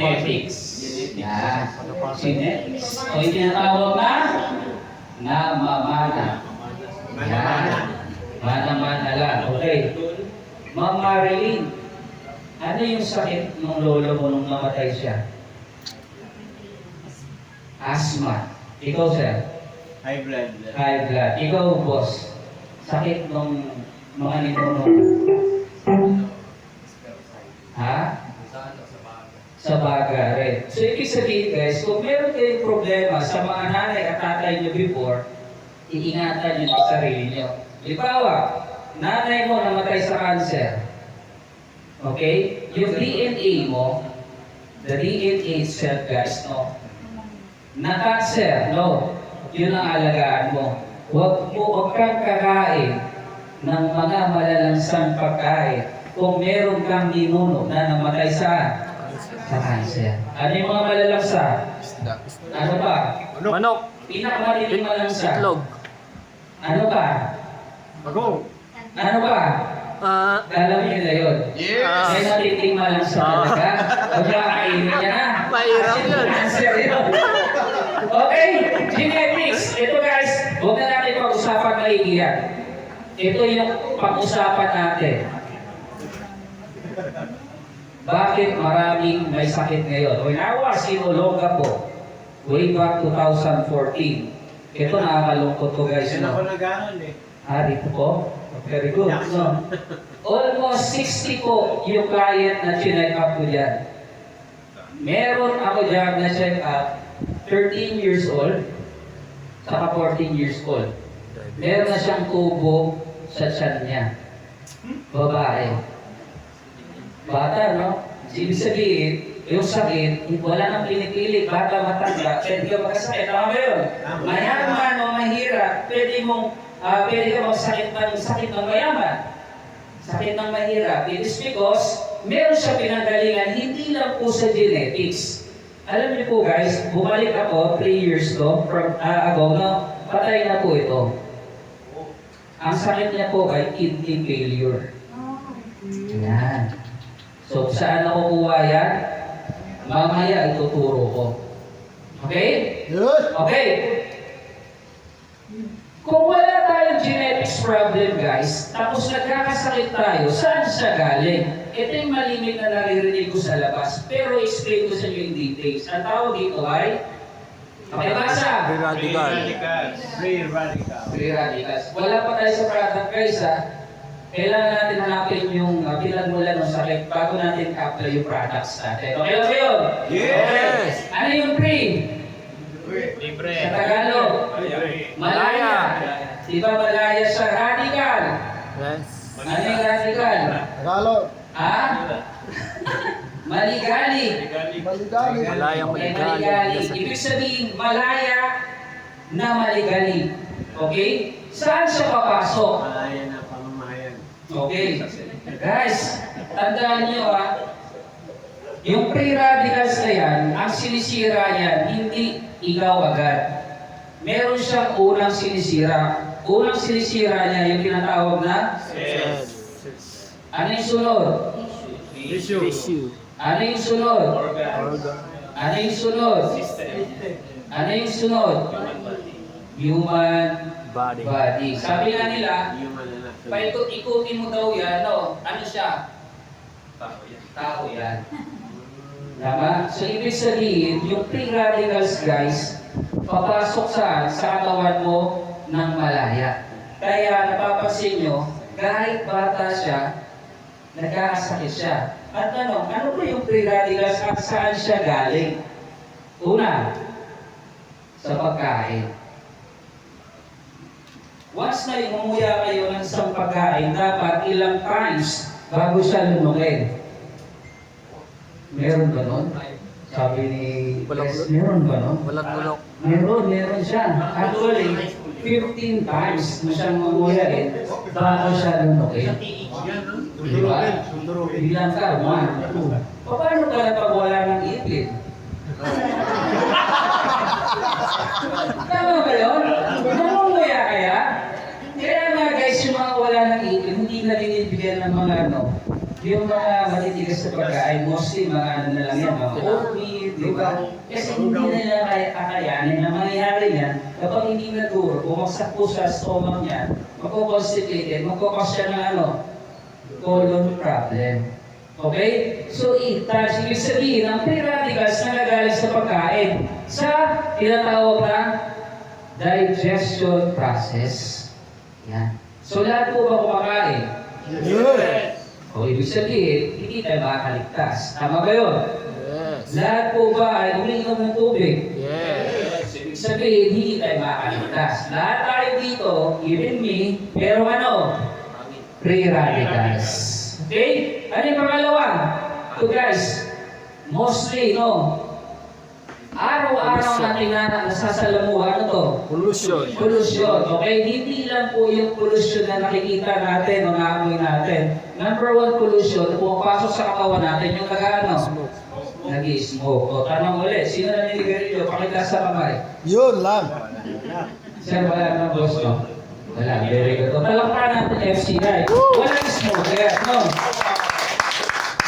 genetics. Yan. Genetics. O yung tinatawag na namamana. Yan. Mana-mana lang. Okay. Ma'am Marilyn, ano yung sakit ng lolo mo nung namatay siya? Asthma. Ikaw, sir? High blood. High blood. Ikaw, boss? Sakit ng mga ninuno? Ha? Sa baga rin. So, ibig sabihin, guys, kung meron kayong problema sa mga nanay at tatay nyo before, iingatan nyo ang sarili nyo. Halimbawa, nanay mo namatay sa cancer. Okay? Yung DNA mo, the DNA itself, guys, no? Na cancer, no? Yun ang alagaan mo. Huwag kang kakain ng mga malalansang pagkain kung meron kang ninuno na namatay sa cancer. Ano yung mga malalansa? Ano pa? Manok. Pinakamaliling malansa. Itlog. Ano pa? Bago. Ano pa? Alam niyo na yun. Yes. May matiting malansa talaga. Huwag niya kakainin niya na. Mahirap Kasi yun. cancer yun. Okay, genetics. Ito guys, huwag na natin pag-usapan maigi yan. Ito yung pag-usapan natin. Bakit maraming may sakit ngayon? When I was in Olongapo, way back 2014, ito nakakalungkot ko guys. Yan ako No? nag-aaral eh. Dito po. Very good. No? Almost 60 po yung client na chinek up ko dyan. Meron ako dyan na check up 13 years old saka 14 years old. Meron na siyang tubo sa tiyan niya. Babae. Bata, no? Ibig sabihin, yung sakit, wala nang pinipili. Bata, matanda, pwede ka magkasakit. Tama ba yun? Mayaman o mahirap, pwede ka magsakit ng sakit ng mayaman. Sakit ng mahirap. It is because meron siya pinanggalingan, hindi lang po sa genetics. Alam niyo po guys, bumalik ako 3 years ago, no? Patay na po ito. Ang sakit niya po ay kidney failure. Yan. So, saan nakukuha yan? Mamaya ituturo ko. Okay? Yes. Okay. Kung wala tayong genetics problem, guys, tapos nagkakasakit tayo, saan siya galing? Ito yung malimit na naririnig ko sa labas, pero explain ko sa inyo in details. Ang tawag dito ay, pakibasa. Free radical. Free radical. Free radicals. Wala pa tayo sa product, guys, ha? Kailangan natin hanapin yung pinagmulan ng sakit bago natin apply yung products natin. Okay lang ba yun? Yes. Ano yung free? Libre. Sa Tagalog? Malaya. Di ba malaya siya? Radical. Yes. Ano yung radical? Tagalog. Ha? Maligali. Maligali. Malayang Okay, maligali. maligali. Ibig sabihin, malaya na maligali. Okay? Saan siya papasok? Malaya na pamamahayan. Okay. Guys, tandaan niyo yung free radicals na yan, ang sinisira yan, hindi ikaw agad. Meron siyang unang sinisira. Unang sinisira niya yung tinatawag na ano yung sunod? Tissue. Ano yung sunod? Organ. Ano yung sunod? Ano yung sunod? Human Body. body. Sabi nga nila, Human na. paikot-ikutin mo daw yan, no? Ano siya? Tao yan. Tama? So, ibig sabihin, yung free radicals, guys, papasok saan? Sa katawan mo ng malaya. Kaya, napapansin nyo, kahit bata siya, nagkakasakit siya. At ano ba yung free radicals at saan siya galing? Una, sa pagkain. Once na imumuya kayo ng isang pagkain, dapat ilang times bago siya lunukin. Meron ba nun? Sabi ni Chris, meron ba nun? Walang bulok. Meron siya. Actually, 15 times na siyang mamuyain bago siya lunukin. Diba? Bilang ka, 1, 2. Paano ka na pag wala ng ipin? Tama ba yun? Namumuya kaya? Kaya nga guys, yung mga wala ng ipin, hindi na binibigyan ng mga yung mga matitigas na pagkain, mostly mga ano na lang yan, mga oatmeal, di ba? Kasi hindi nila kakayanin na mangyayari yan kapag hindi naguro, bumagsak po sa stomach niya, magko-constipated, magkakos siya ng ano, colon problem. Okay? So, touch, ibig sabihin, ang free radicals na nagaling sa pagkain sa tinatawag na digestion process. Yan. So, lahat po ba kumakain? Yes. O, ibig sabihin, hindi tayo makakaligtas. Tama ba yun? Yes. Lahat po ba ay umiinom ng tubig? Yes. Ibig sabihin, hindi tayo makakaligtas. Lahat tayo dito, even me, merong ano? Free radicals. Okay? Ano yung pangalawa? So guys, mostly, no? Araw-araw natin na nasasalamuhan, ano to? Pollution. Pollution, okay? Hindi lang po yung pollution na nakikita natin o naamoy natin. Number one pollution, pumapasok sa katawan natin yung nag-ano? Smoke. Nag-smoke. O, tanong ulit, sino na niligarilyo? Pakita sa kamay. Yun lang. Sir, wala na boss, no? Wala, very good. O, talakpan natin FCI. Walang smoker, no?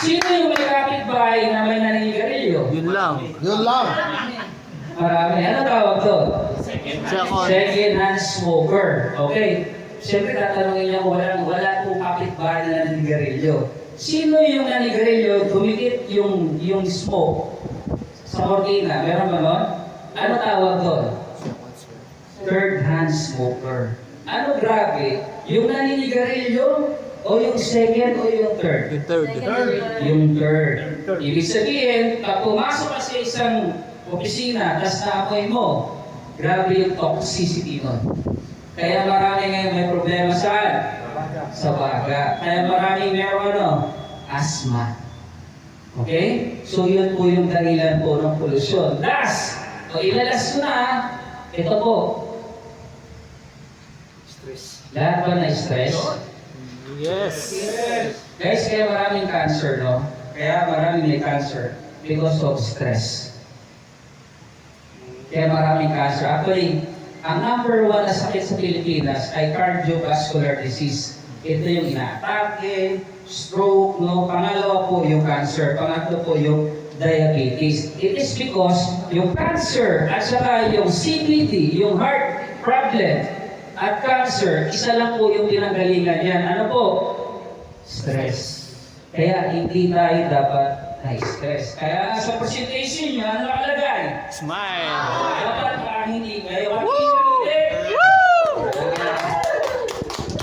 Sino yung may kapitbahay na may naninigarilyo? Yun lang. Yun lang. Marami. Ano tawag doon? Second. Second-hand smoker. Okay. Siyempre, tatanungin niya kung wala pong kapitbahay na naninigarilyo. Sino yung naninigarilyo, dumikit yung smoke sa kortina? Meron ba nun? Ano tawag doon? Third-hand smoker. Ano grabe? Yung naninigarilyo o yung second o yung third? Yung third. Yung third. Ibig sabihin, pag pumasok ka sa isang opisina, tas naamoy mo, grabe yung toxicity nun. Kaya marami ngayon may problema saan? Sa baga. Kaya marami meron ano? Asthma. Okay? So yun po yung dahilan po ng polusyon. Last! O ilalas ko na, ito po. Lahat ba na stress? Yes. Guys, kaya maraming cancer, no? Kaya maraming may cancer because of stress. Kaya maraming cancer. Actually, ang number one na sakit sa Pilipinas ay cardiovascular disease. Ito yung inaatake, stroke, no? Pangalawa po yung cancer. Pangatlo po yung diabetes. It is because yung cancer at saka yung CVD, yung heart problem, at cancer, isa lang po yung pinanggalingan yan. Ano po? Stress. Kaya hindi tayo dapat na-stress. Kaya sa presentation nyo, ano nakalagay? Smile. Dapat hindi kayo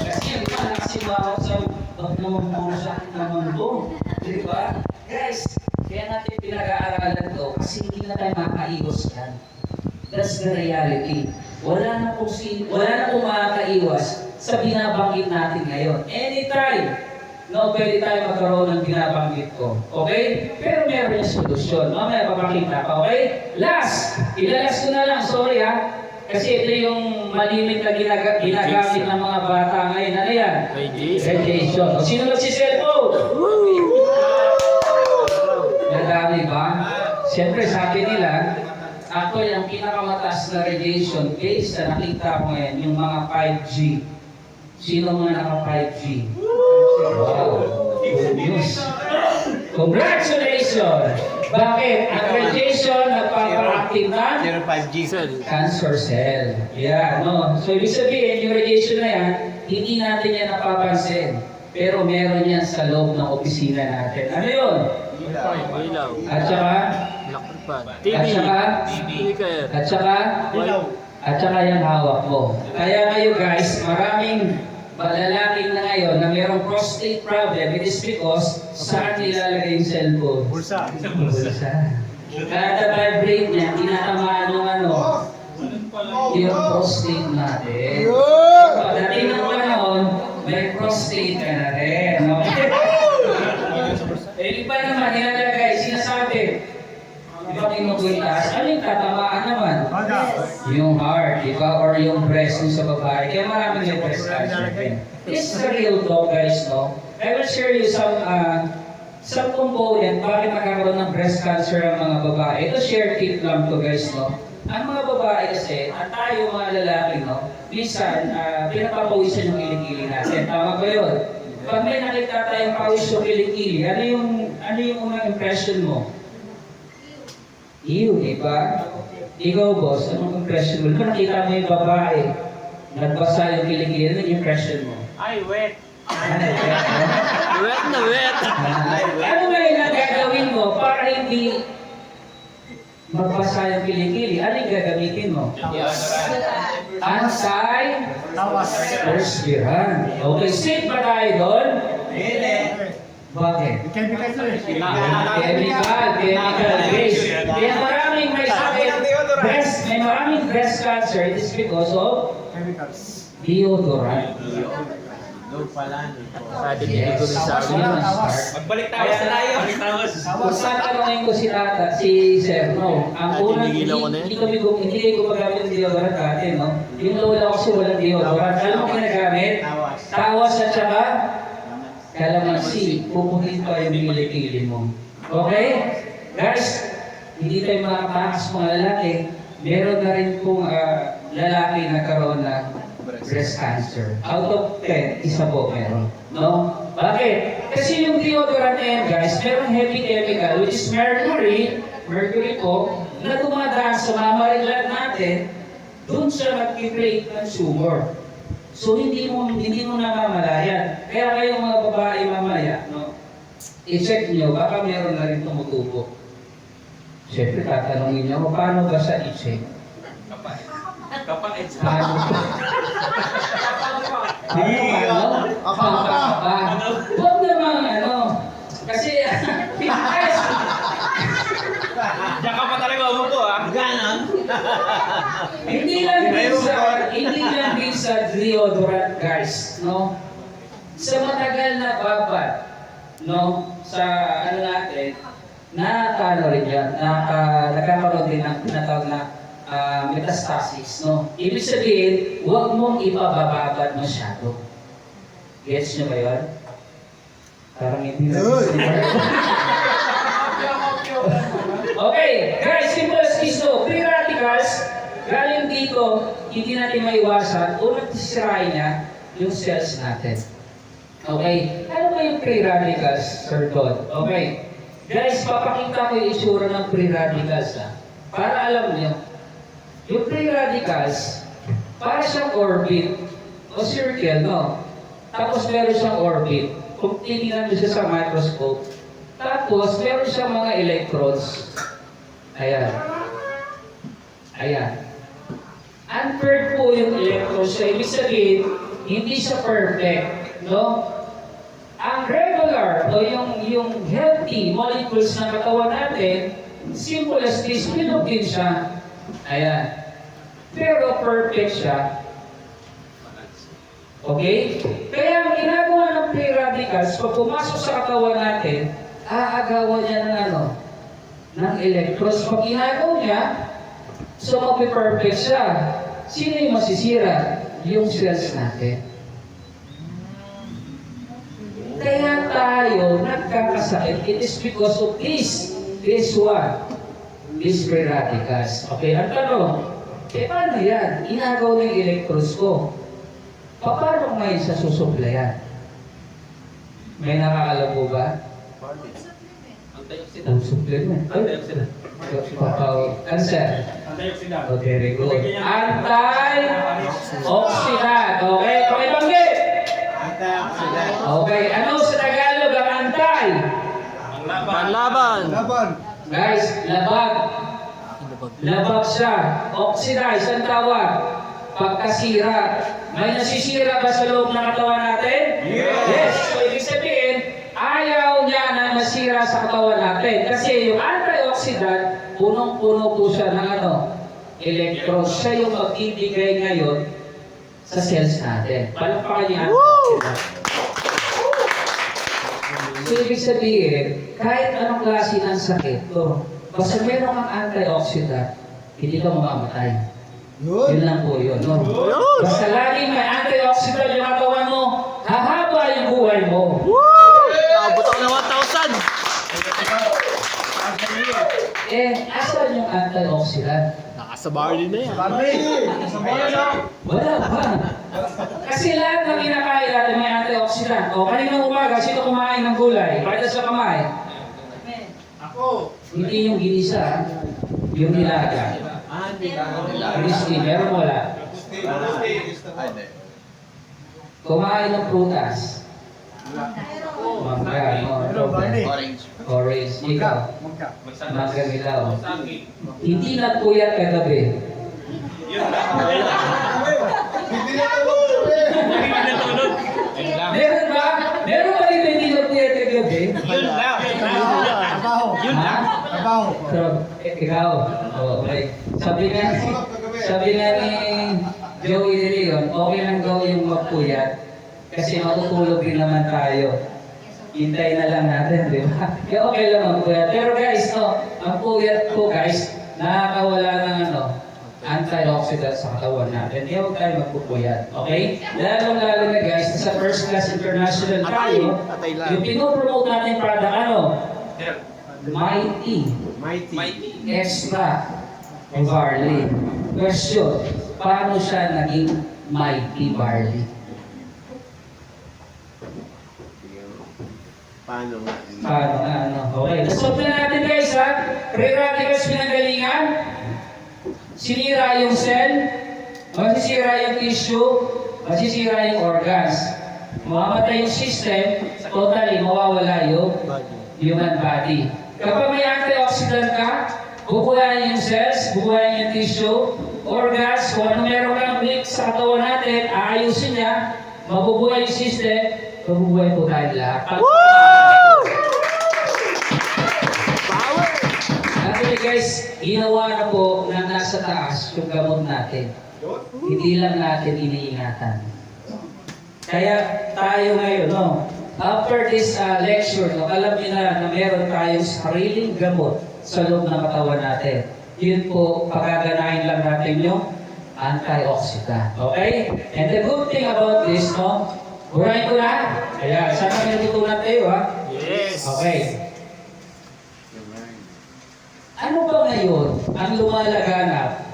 kasi yung nakasibaw sa naman po sa akin naman po. Di ba? Guys, kaya natin pinag-aaralan to kasi hindi na tayo makaiwas yan. That's the reality. Wala na pong makakaiwas sa binabanggit natin ngayon. Anytime, no, pwede tayo magkaroon ng binabanggit ko. Okay? Pero meron yung solusyon. Mamaya papakita pa. Okay? Last! Ilalas ko na lang. Sorry ha. Kasi ito yung malimit na ginagamit ng mga bata ngayon. Ano yan? Radiation. O sino nagsiselfone? Nadami ba? Siyempre sabi nila, actually, ang pinakamataas na radiation based na nakita ko ngayon, yung mga 5G. Sino mga naka-5G? Wow. Good news. Congratulations! Bakit? Ang radiation nagpapa-active na 05G. Cell. cancer cell. Yeah, no? So, ibig sabihin, yung radiation na yan, hindi natin yan napapansin. Pero meron yan sa loob ng opisina natin. Ano yun? Ilaw. At saka, Lakpan. At TV. saka, Speaker. at saka, at saka yung hawak mo. Kaya kayo guys, maraming lalaki na ngayon na mayroong prostate problem. It is because saan nilalagay yung cellphone? Bulsa. Bulsa. Kada vibrate niya, tinatamaan ng ano, yung prostate natin. Pagdating ng panahon, may prostate ka na rin. No? Eh, iba naman, nilalagay, sinasabi, di ba kinukwintas? Ano yung tatamaan naman? Yung heart, di ba? Or yung breast yung sa babae. Kaya maraming may breast cancer din. This is a real talk, guys, no? I will share you some component bakit nagkakaroon ng breast cancer ang mga babae. Ito share tip lang to, guys, no? Ang mga babae kasi, at tayo mga lalaki, no? Minsan, pinapapawisan yung kilikili natin. Tama ba yun? pag may nakita tayong pawis o kilikili, ano yung unang impression mo? Iyo, di ba? Ikaw, boss, anong impression mo? Kung nakita mo yung babae, nagbasa yung kilikili, ano yung impression mo? Ay, wet. Wet na wet. Ano ngayon ang gagawin mo para hindi magbasa yung kilikili? Ano yung gagamitin mo? Anti-perspirant. Okay, safe ba tayo doon? Bakit? Chemical to eh. Chemical base. Kaya maraming may sakit, may maraming breast cancer, it is because of Chemicals. deodorant. Sabi ni Dugo rin sa akin. Magbalik tayo sa tayo. Kung saan tanongin ko si Tata, si Sir, no? Ang Ate, unang, nigilaw ko na yun. hindi kayo gumagamit ng deodorant dati, no? Yung lola ko kasi walang deodorant. Alam mo ginagamit? Tawas at saka kalamansi. Pupunin pa yung kilikili mo. Okay? Guys, hindi tayo makatakas mga lalaki. Meron na rin pong lalaki na karoon ng breast cancer. Out of 10, isa po meron. No? Bakit? Kasi yung deodorant na yan, guys, merong heavy chemical, which is mercury po, na dumadaan sa mamarilan natin, doon siya nag-create ng tumor. So hindi mo namamalayan. Kaya kayong mga babae mamaya, no? I-check nyo, baka meron na rin tumutubo. Siyempre, tatanungin nyo, paano ba sa i-check? Kapag it's Paano? Huwag naman kasi guys, Diyan ka pa talaga umupo, ha? hindi lang din sa deodorant, guys, no? Sa matagal na babad, no? Sa natin, rin yan, nagkakaroon din ng tinatawag na metastasis, no? Ibig sabihin, huwag mong ipabababad masyado. Gets nyo ba yun? Parang hindi na. Okay, guys, simple as this, no? Free radicals, galing dito, hindi natin maiwasan, unang sisirain niya yung cells natin. Okay? Ano ba yung free radicals, Sir Todd? Okay. Guys, papakita ko yung itsura ng free radicals, ha? Para alam niyo, yung free radicals, para siyang orbit o circle, no? Tapos meron siyang orbit. Kung titignan mo siya sa microscope, tapos meron siyang mga electrons. Ayan. Ayan. Unpaired po yung electrons. So, ibig sabihin, hindi siya perfect, no? Ang regular o yung healthy molecules ng katawan natin, simple as this, bilog din siya. Ayan. Pero perfect siya. Okay? Kaya ang ginagawa ng free radicals, pag pumasok sa katawan natin, aagawan niya ng electrons. Pag ginagawa niya, so mapiperfect siya. Sino yung masisira? Yung cells natin. Kaya tayo nagkakasakit. It is because of this one. These free radicals. Okay, ang tanong, paano yan? Inagaw ng electrons ko. Paano ngayon sa susuplayan? May nakakalam po ba? Supplement. Cancer. Oh, very good. Anti-oxidant. Okay, pakibanggit. Okay, ano sa Tagalog ang anti? Panlaban. Laban. Guys, labag. Labag siya. Oxidize ang tawag. Pagkasira. May nasisira ba sa loob ng katawan natin? Yes. So, ibig sabihin, ayaw niya na masira sa katawan natin. Kasi yung antioxidant, punong-puno po siya ng electrons. Siya yung magbibigay ngayon sa cells natin. Palakpakan niya ang antioxidant. So, ibig sabihin, kahit anong klase ng sakit, basta meron kang antioxidant, hindi ka mamamatay. Yun lang po yun, no? Basta laging may antioxidant yung katawan mo, hahaba yung buhay mo. Abot ako ng 1,000. Asan yung antioxidant? Nakasa barley na yan. Barbie. Sa bola na. Wala pa. Kasi lahat ng kinakain natin may antioxidant. dyan. O, kanina umaga, sino kumain ng gulay? Pakita sa kamay. Ako. Hindi yung ginisa, ha? Yung nilaga. Crispy, meron wala. Kumain ng prutas. Mangga, no? Orange. Orange. Ikaw. Magka. Mangga ilaw. Hindi na puyat kagabi. Yun lang. Hindi na tulog. Hindi na tulog. Yun lang. Meron ba? Meron ba rin hindi na puyat kagabi? Yun lang. Trabaho. Yun lang. Trabaho. So, ikaw. Oh, okay. Sabi nga ni Joey De Leon, okay lang daw yung magpuyat kasi matutulog din naman tayo. Hintay na lang natin, di ba? Kaya okay lang magpuyat. Pero guys, no, ang puyat po guys, nakakawala ng antioxidant sa katawan natin. Kaya huwag tayo magpupuyat. Okay? Lalo na guys, sa first class international tayo, yung pinopromote natin product, ano? Mighty. Mighty. Extra barley. Question, paano siya naging mighty barley? Paano nga? Paano nga, ano? Okay, nasolve na natin guys, ha? Free radicals pinanggalingan. Sinira yung cell. Masisira yung tissue. Masisira yung organs. Mamamatay yung system. Totally, mawawala yung human body. Kapag may antioxidant ka, bubuhayin yung cells, bubuhayin yung tissue, organs, kung ano meron kang leak sa katawan natin, aayusin niya, mabubuhay yung system, mabubuhay po tayo lahat. Actually guys, ginawa na po na nasa taas yung gamot natin. Hindi lang natin iniingatan. Kaya tayo ngayon, no? After this lecture, no, alam niyo na meron tayong sariling gamot sa loob ng katawan natin. Yun po, pagaganahin lang natin yung antioxidant. Okay? And the good thing about this, no, burahin ko na. Kaya, sana may natutunan tayo, ha? Yes. Okay. Ano ba ngayon ang lumalaganap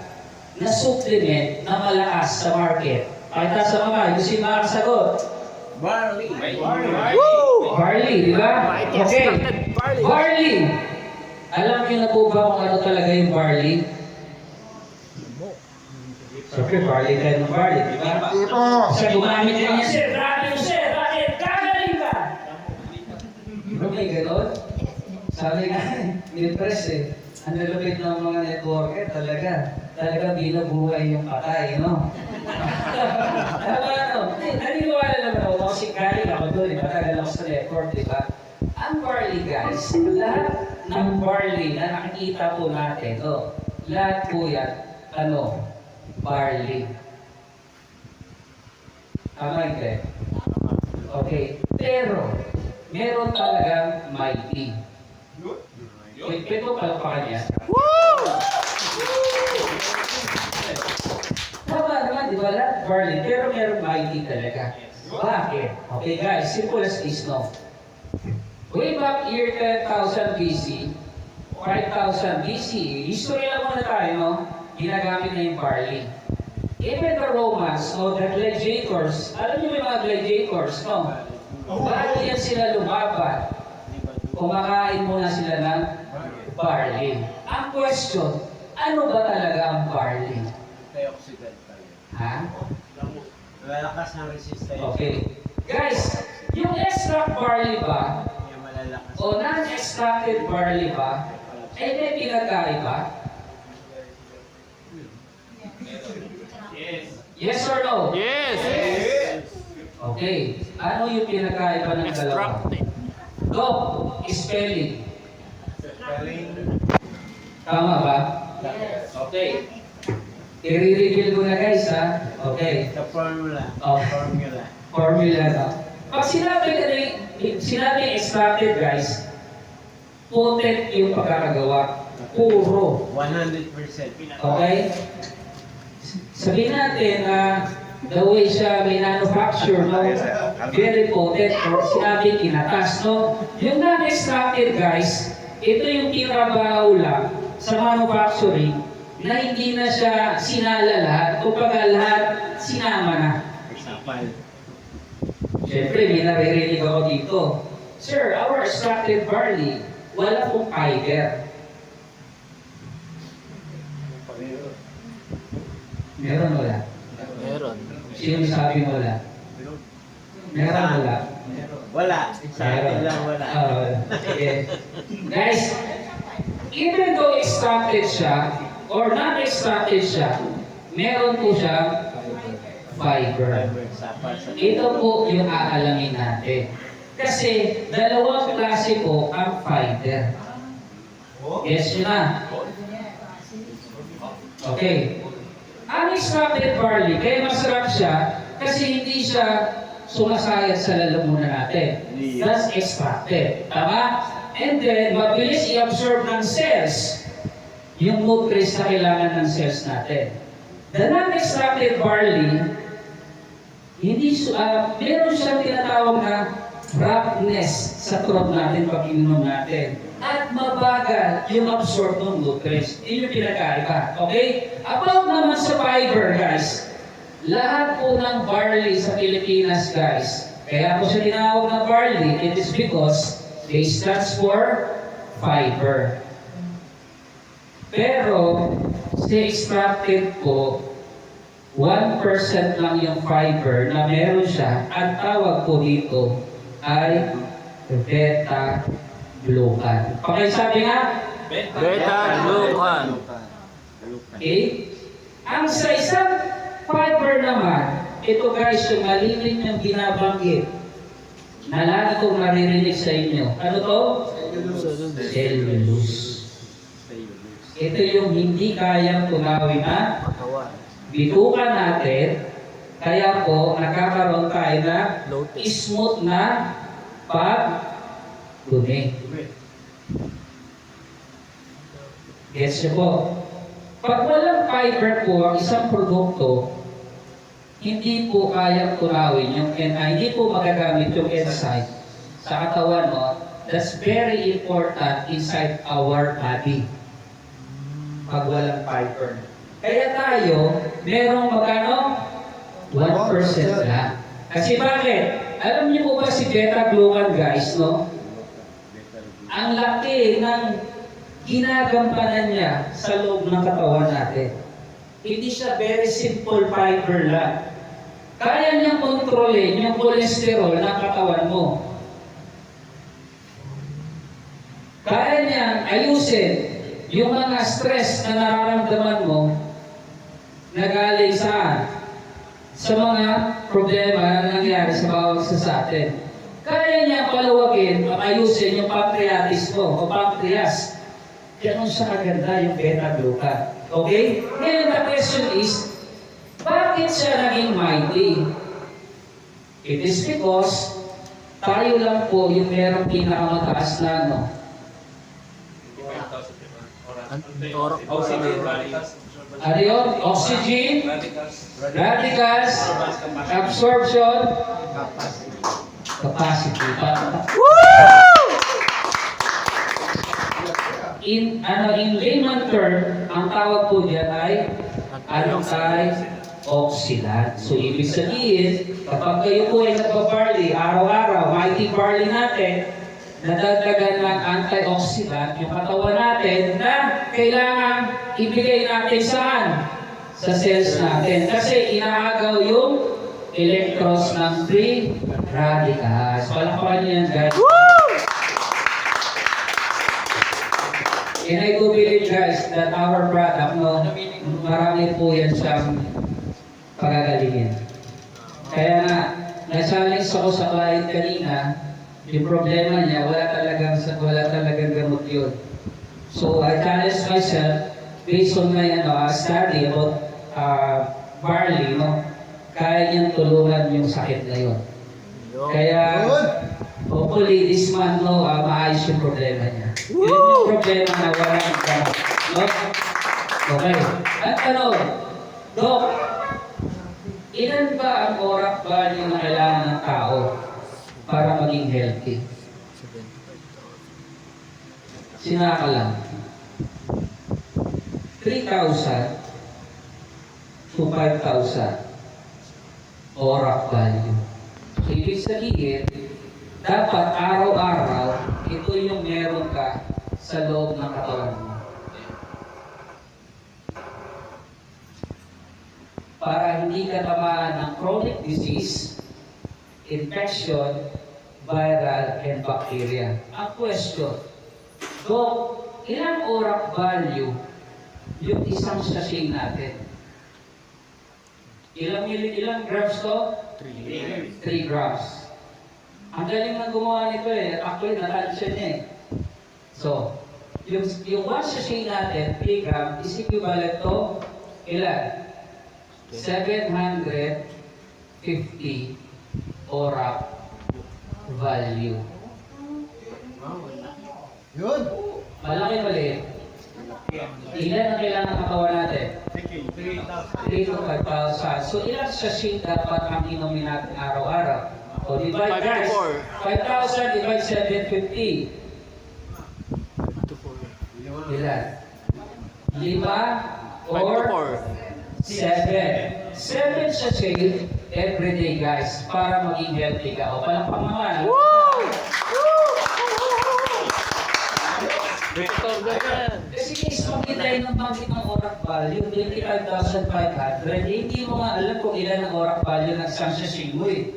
na supplement na malakas sa market? Pakita sa mga, yung si makakasagot. Barley. Barley, di ba? Mighty Okay. extracted barley. Barley. Alam niyo na po ba kung ano talaga yung barley? Siyempre, barley tayo ng barley, di ba? Sa gumamit niya, sir, grabe mo, sir, bakit? Kagaling ka! Bro, may ganon? Sabi nga, impress eh. Ang lalapit ng mga networker, talaga binubuhay yung patay, no? Tama, no? Naniniwala naman ako kasi galing ako doon, matagal ako sa network, di ba? Ang barley, guys, lahat ng barley na nakikita po natin, lahat po yan, barley. Tama hindi? Okay. Pero, meron talagang mighty. Pwede mo palapakan niya. Tama naman, di ba? Lahat barley, pero meron mighty talaga. Bakit? Okay guys, simple as this, no? Way back year 10,000 BC, 5,000 BC, history lang muna tayo, no? Ginagamit na yung barley. Even the Romans, no, the gladiators, alam niyo may mga gladiators, no? Bago yan sila lumaban, kumakain muna sila ng barley. Ang question, ano ba talaga ang barley? Antioxidant tayo. Ha? Malalakas ng resistance. Okay. Guys, yung extract barley ba, Yung malalakas. o non-extracted barley ba, ay may pinagkaiba? Yes or no? Yes. Okay. Ano yung pinagkaiba ng dalawa? Extracted. Doc, spelling. Spelling. Tama ba? Okay. I-reveal ko na guys, ha? Okay. The formula. Oh. Formula. Formula na. Pag sinabi extracted guys, potent yung pagkakagawa. Puro. 100%. Okay? Sabihin natin na the way siya may manufacture, no? Very potent. Or sinabi kinatas, no? Yung non-extracted guys, ito yung tinabaho lang sa manufacturing na hindi na siya sinala lahat. Kumbaga lahat sinama na. Example. Siyempre, may naririnig ako dito. Sir, our extracted barley, wala pong fiber. Meron wala? Meron. Sino sabi mo wala? Meron wala? Wala. Sa atin lang wala. Sige. Guys, even though extracted siya or not extracted siya, meron po siyang fiber. Fiber, sapat sa Ito po yung aalamin natin. Kasi dalawang klase po ang fiber. Yes, yun na. Okay. Ang extracted barley, kaya masarap siya kasi hindi siya sumasayad sa lalamunan natin. That's extracted. Tama? And then, mabilis i-absorb ng cells yung nutrients na kailangan ng cells natin. The non-extracted barley, meron siyang tinatawag na roughness sa throat natin pag ininom natin. At mabagal yung absorb ng nutrients. Yun yung pinagkaiba. Okay? About naman sa fiber, guys. Lahat po ng barley sa Pilipinas, guys. Kaya po siya tinawag na barley, it is because they stands for fiber. Pero, sa extracted po, 1% lang yung fiber na meron siya. Ang tawag po dito ay beta-glucan. Okay, sabi nga? Beta-glucan. Okay? Ang sa isang fiber naman, ito guys, yung malilim yung binabanggit na lagi kong naririnig sa inyo. Ano to? Cellulose. Ito yung hindi kayang tunawin na Katawan. bitukan natin, kaya po nagkakaroon tayo na Lotus. smooth na pag-dumi. Gets niyo po? Pag walang fiber po ang isang produkto, hindi po kayang tunawin yung hindi po magagamit yung enzyme sa katawan mo. That's very important inside our body. Pag walang fiber. Kaya tayo, merong magkano? 1% lang. Kasi bakit? Alam niyo po ba si beta-glucan guys, no? Ang laki ng ginagampanan niya sa loob ng katawan natin. Hindi siya very simple fiber lang. Kaya niyang kontrolin yung cholesterol ng katawan mo. Kaya niyang ayusin yung mga stress na nararamdaman mo na galing saan? Sa mga problema na nangyari sa bawat isa sa atin. Kaya niya palawagin at ayusin yung pancreatis mo o pancreas. Ganon siya kaganda yung beta-glucan. Okay? Ngayon, the question is, bakit siya naging mighty? It is because tayo lang po yung merong pinakamataas na ano. Ano yun? Oxygen, radicals, absorption, capacity. In layman term, ang tawag po diyan ay antioxidant. So, ibig sabihin, kapag kayo po ay nagpa-barley, araw-araw, mighty barley natin, nadagdagan ng antioxidant yung katawan natin na kailangan ibigay natin saan? Sa cells natin. Kasi inaagaw yung electrons ng free radicals. Palakpakan niyo yan, guys. And I do believe, guys, that our product, no, marami po yan siyang pagagalingin. Kaya nga, na-challenge ako sa client kanina, yung problema niya, wala talagang gamot yun. So, I challenge myself, based on my study about barley, no, kaya niyang tulungan yung sakit na yun. Kaya, hopefully, this month, no, maayos yung problema niya. Yun yung problema na walang gamot. No? Okay. At ano, Doc, ilan ba ang orak barley na kailangan ng tao para maging healthy? Sinaka lang. 3,000 to 5,000 orak value. So, ibig sabihin, dapat araw-araw, ito yung meron ka sa loob ng katawan mo. Para hindi ka tamaan ng chronic disease, infection, viral, and bacteria. Ang question, Dok, ilang ORAC value yung isang sachet natin? Ilang grams to? 3 grams. Ang galing na gumawa nito eh. Actually, natansya niya eh. So, yung 1 sachet natin, 3 grams, is equivalent to ilan? 750 ORAC value. Yun. Malaki maliit. Ilan ang kailangan ng katawan natin? 3 to 5,000. So ilang sachet dapat ang inumin natin araw-araw? O divide guys. 5,000 divide 750. Ilan? 5 or 7. 7 sachet every day guys para maging healthy ka. O palakpak naman. Victor Gagan. Kasi guys, makita yung nabanggit ng ORAC value, 25,500. Hindi mo nga alam kung ilan ang ORAC value ng isang sachet mo eh.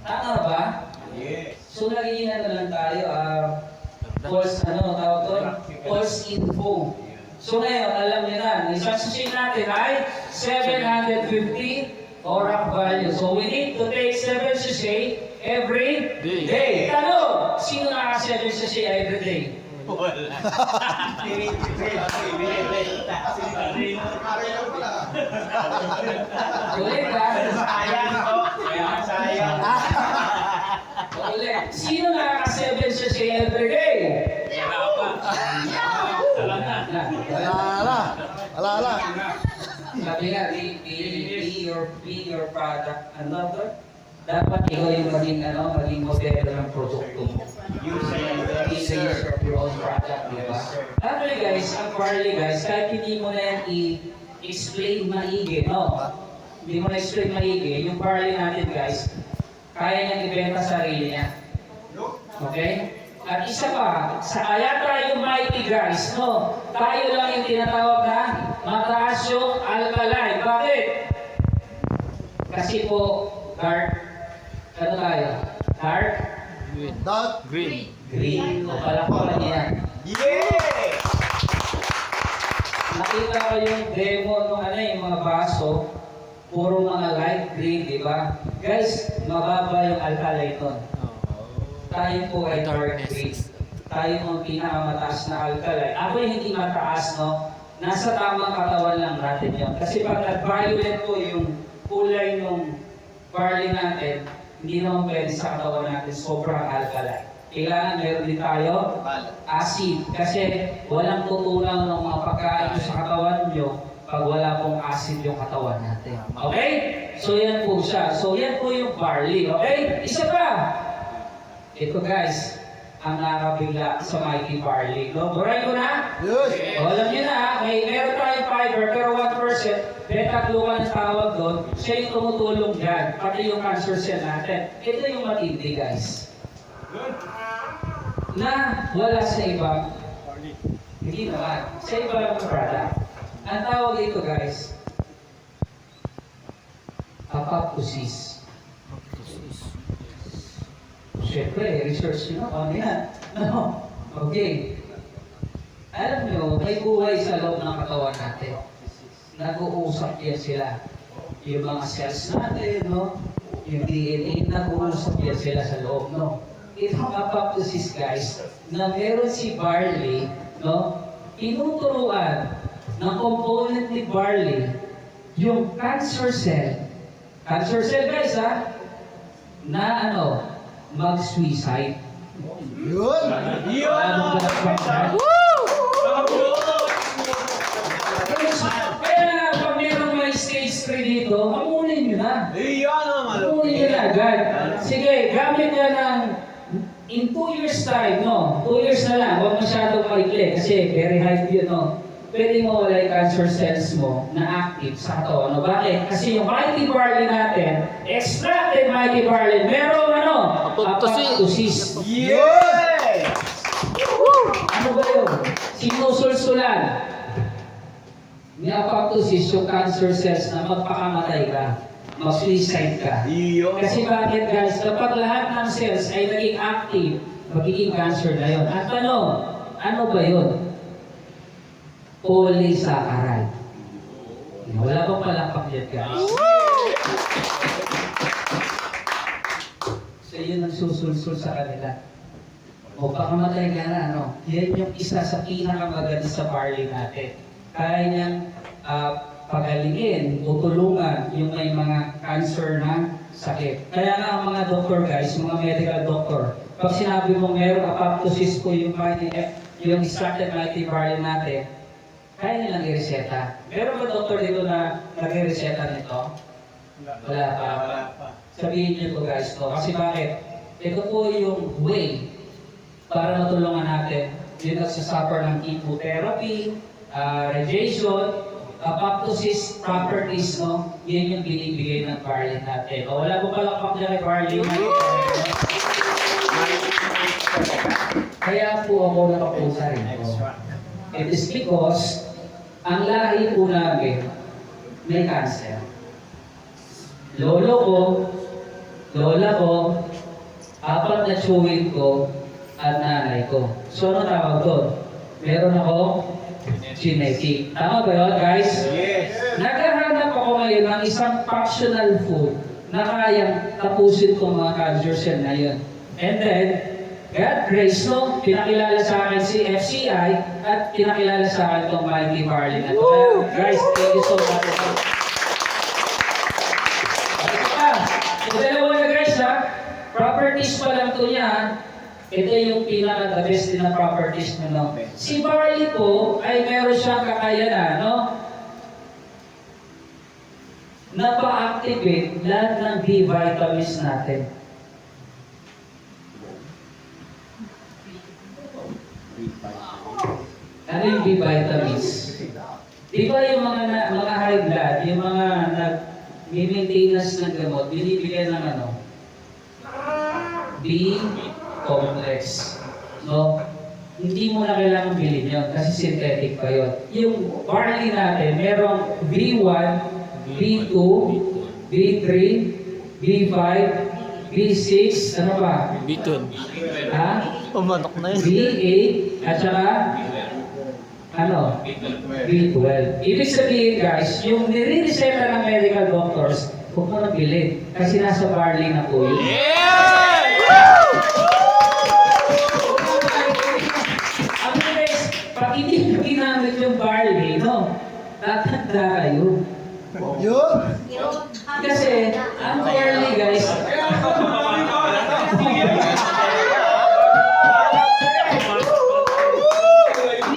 Tama ba? Yes. So nagiging na lang tayo, false, tawag doon? False info. So ngayon, alam niyo na, isang sachet natin ay 750 ORAC value. So we need to take 7 sachet every day. Tanong, sino nakaka 7 sachet every day? Wala. Ulit ha? Sayang to. Sayang. Ulit. Sino nakaka 7 sachet every day? Alala. Sabi nga, be your product and lover. Dapat ikaw yung maging modelo ng produkto mo. Be the user of your own product, di ba? Actually guys, ang barley guys, kahit hindi mo na yan i-explain maigi, no? Hindi mo na explain maigi, yung barley natin guys, kaya niyang ibenta sarili niya. Okay? At isa pa, sa kaya tayo mighty guys, no? Tayo lang yung tinatawag na mataas yung alkaline. Bakit? Kasi po, dark, tayo? Dark? Dot. Green. Green. O palakpakan niya. Yeah! Nakita ko yung demo nung yung mga baso, puro mga light green, di ba? Guys, mababa yung alkaline nun. Tayo po ay dark green. Tayo ang pinakamataas na alkaline. Ako yung hindi mataas, no? Nasa tamang katawan lang natin yun. Kasi pag nag-violet po yung kulay ng barley natin, hindi naman pwede sa katawan natin sobrang alkaline. Kailangan meron din tayo acid. Kasi walang tutulang ng mga pagkain sa katawan nyo pag wala pong acid yung katawan natin. Okay? So yan po siya. So yan po yung barley. Okay? Isa pa. Ito guys, ang nakabigla sa mighty barley. No? Buray ko na? Yes. O, alam nyo na, meron tayong fiber, pero 1%, beta-glucan ang tawag doon, siya yung tumutulong dyan, pati yung cancer cell natin. Ito yung matindi, guys. Na wala sa ibang, hindi naman, sa ibang product. Ang tawag dito, guys, apoptosis. Siyempre, research nyo, ano yan? No? Okay. Alam nyo, may buhay sa loob ng katawan natin. Nag-uusap yan sila. Yung mga cells natin, no? Yung DNA, nag-uusap yan sila sa loob, no? Itong apoptosis, guys, na meron si barley, no? Tinuturuan ng component ni barley yung cancer cell. Cancer cell, guys, ha? Na mag-suicide. Yun. Yun! Kaya nga, pag merong may stage 3 dito, hamunin nyo na. Yun ang Hamunin nyo na agad. Sige, gamit yan ng in 2 years time, no? 2 years na lang, huwag masyadong maikli kasi very high yun, no? pwede mawala yung cancer cells mo na active sa katawan. Ano? Bakit? Kasi yung mighty barley natin, extracted mighty barley, merong ano? Apoptosis. Yes! Ano ba yun? Sinusulsulan. May apoptosis yung cancer cells na magpakamatay ka. Mag-suicide ka. Yun. Kasi bakit guys? Kapag lahat ng cells ay naging active, magiging cancer na yun. At ano ba yun? Polysaccharide. Wala bang palakpak dyan guys? So yun ang susulsul sa kanila. O pakamatay ka na, ano? Yan yung isa sa pinakamaganda sa barley natin. Kaya niyang pagalingin o tulungan yung may mga cancer na sakit. Kaya nga ang mga doktor guys, mga medical doctor, pag sinabi mo mayroong apoptosis po yung extracted mighty barley natin, kaya nilang i-reseta. Meron ba doktor dito na nag-reseta nito? Wala pa. Sabihin niyo po guys to. Kasi bakit? Ito po yung way para matulungan natin yung nagsasuffer ng chemotherapy, radiation, apoptosis properties, no? Yan yung binibigay ng barley natin. O wala po palang pak dyan kay barley natin. Kaya po ako nakapunta rin. It is because ang lahi po namin may cancer. Lolo ko, lola ko, apat na tsuwin ko, at nanay ko. So ano tawag doon? Meron ako genetic. Tama ba yun, guys? Yes. Naghahanap ako ngayon ng isang functional food na kayang tapusin itong mga cancer cell na yun. And then, God grace, no? Pinakilala sa akin si FCI at pinakilala sa akin itong mighty barley na ito. Kaya, guys, thank you so much. Ito pa, ito dalawa na guys ha, properties pa lang ito niya. Ito yung pinaka-the best din na properties nyo, no? Si barley po ay meron siyang kakayanan, no? Na pa-activate lahat ng B vitamins natin. Ano yung B vitamins? Di ba yung mga high blood, yung mga nag-maintenance ng gamot, binibigyan ng ano? B complex. No? Hindi mo na kailangan bilhin yun kasi synthetic pa yun. Yung barley natin, merong B1, B2, B3, B5, B6, ano ba? Biton. Ha? Umanok na yun. B8, at saka ano? B12. Ibig sabihin guys, yung nire-reseta ng medical doctors, huwag mo na bilhin kasi nasa barley na po yun. Pag hindi nyo ginamit yung barley, no? Tatanda kayo. Yun. Kasi, ang barley, guys,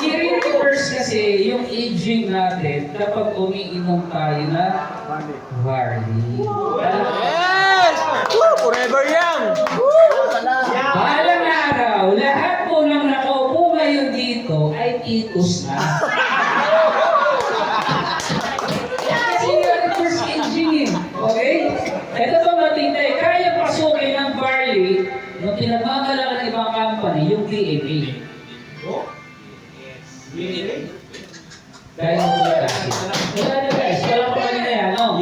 i-reverse kasi yung aging natin kapag umiinom tayo na barley. Yes! Woo! Forever young! Balang araw, lahat po ng nakaupo ngayon dito ay titos na. Kasi yung reverse aging eh. Okay? Ito pa matintay, kaya pasukin ng barley nung pinagmamalakan ng ibang company, yung DNA. Guys, wala na guys, wala pa kanina yan, no?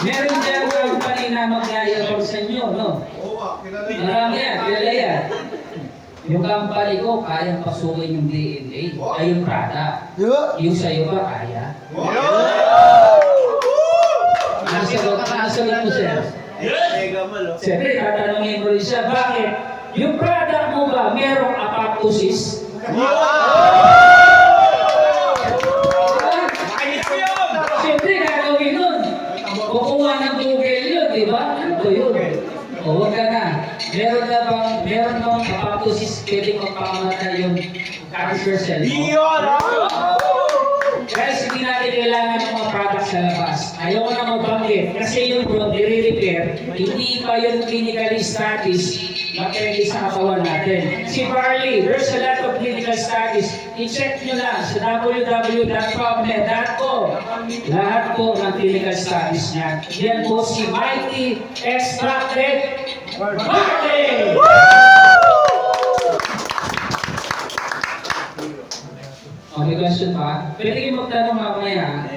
Meron dyan company na mag-i-report sa inyo, no? Marami yan, kilala yan. Yung company ko, kayang pasukin yung DNA, ay yung product. Yun. Yung sa'yo ba, kaya? Nakasagot mo siya. Siyempre, tatanungin mo rin siya, bakit? Yung product mo ba, merong apoptosis? Siyempre, gagawin nun. Kukuha ng Google yun, di ba? Ano ba yun? O, huwag ka na. Meron bang apoptosis, pwede magpakamatay yung cancer cell mo? Guys, hindi natin kailangan ng mga products sa labas. Ayoko na mabanggit kasi yung bro, nire-repair, hindi pa yung clinical studies na pwede sa katawan natin. Si Barley, there's a lot of clinical studies. I-check nyo lang sa www.pubmed.com. Lahat po ng clinical studies niya. Yan po si Mighty Extracted Barley! Okay, question pa? Pwede kayo magtanong mamaya.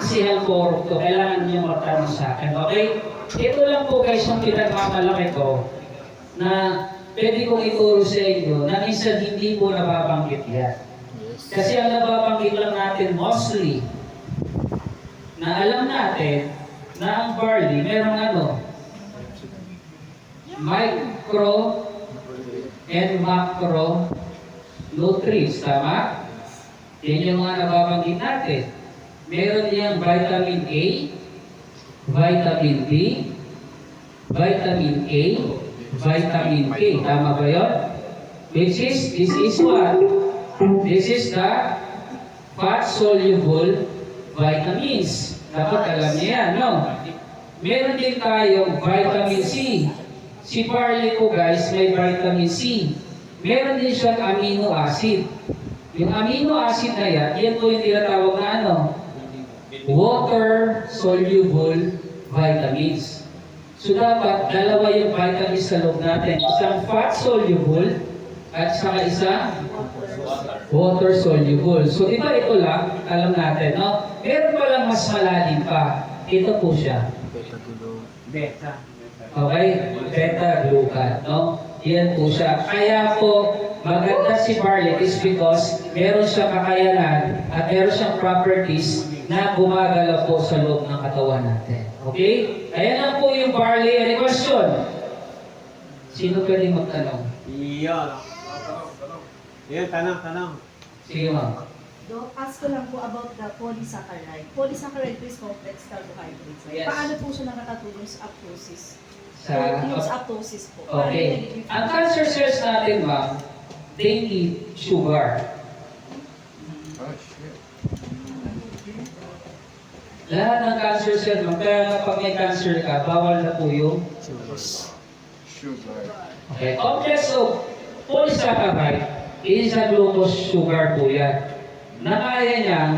Kasi health forum to, kailangan niyo magtanong sa akin. Okay? Ito lang po guys yung pinagmamalaki ko na pwede kong ituro sa inyo na minsan hindi po nababanggit yan. Kasi ang nababanggit lang natin mostly na alam natin na ang barley merong ano, micro and macro nutrients, tama? Yan yung mga nababanggit natin. Meron diyang vitamin A, vitamin B, vitamin A, vitamin K. Tama ba yun? This is what? This is the fat-soluble vitamins. Dapat alam niyo yan, no? Meron din tayong vitamin C. Si barley po guys, may vitamin C. Meron din siyang amino acid. Yung amino acid na yan po yung tinatawag na ano? Water-soluble vitamins. So dapat dalawa yung vitamins sa loob natin. Isang fat-soluble at saka isang water-soluble. So di ba ito lang, alam natin, no? Meron pa lang mas malalim pa. Ito po siya. Beta. Okay? Beta-glucan, no? Yan po siya. Kaya po, maganda si barley is because meron siyang kakayanan at meron siyang properties na gumagalaw po sa loob ng katawan natin. Okay? Ayan lang po yung barley. Any question? Sino pwede magtanong? Iyon. Yan, tanong. Sige ma'am. Do, ask ko lang po about the polysaccharide. Polysaccharide is complex carbohydrates. Yes. Paano po siya nakakatulong sa apoptosis? Sa- Yung sa apoptosis po. Paano Okay. nagiging- Ang cancer cells natin ma'am, they need sugar. Lahat ng cancer cell ma'am, kaya nga pag may cancer ka, bawal na po yung okay. Complex of polysaccharide is a glucose sugar po yan. Na kaya niyang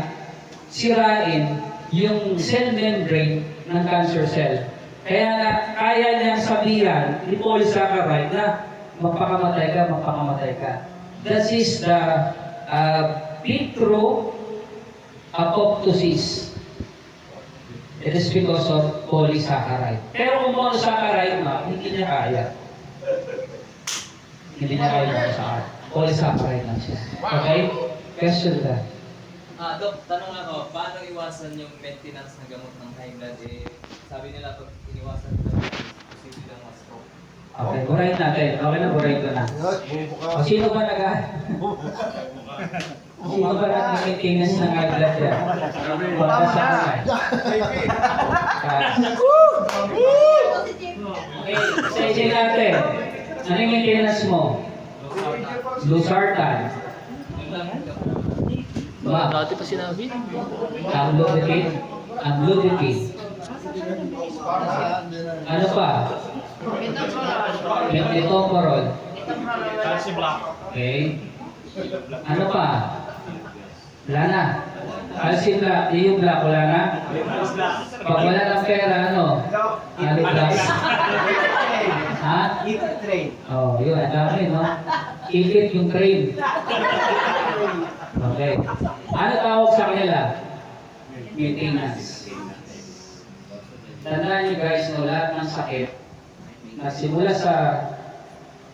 sirain yung cell membrane ng cancer cell. Kaya nga, kaya niyang sabihan ni polysaccharide na magpakamatay ka. That is the apoptosis. It is because of polysaccharide. Pero kung monosaccharide na, hindi niya kaya. Hindi niya kaya monosaccharide. Polysaccharide lang siya. Okay? Question ka. Dok, tanong ako, paano iwasan yung maintenance ng gamot ng high blood? Sabi nila pag iniwasan ito, posible lang ma-stroke. Okay, burahin natin. Okay na, burahin ko na. O, sino ba sino ba nag-maintenance ng high blood yan? Polysaccharide. Okay, sa natin. Ano yung maintenance mo? Losartan. Ma'am, Dati pa sinabi. Amlodipine. Ano pa? Metoprolol. Okay. Ano pa? Wala na. Calcium black. Yung black, wala na? Pag wala ng pera, ano? Ano black? Ha? Train. Oh, yun. Ang dami, no? Ikit yung cream. Okay. Ano tawag sa kanila? Maintenance. Tandaan niyo guys, no, lahat ng sakit na simula sa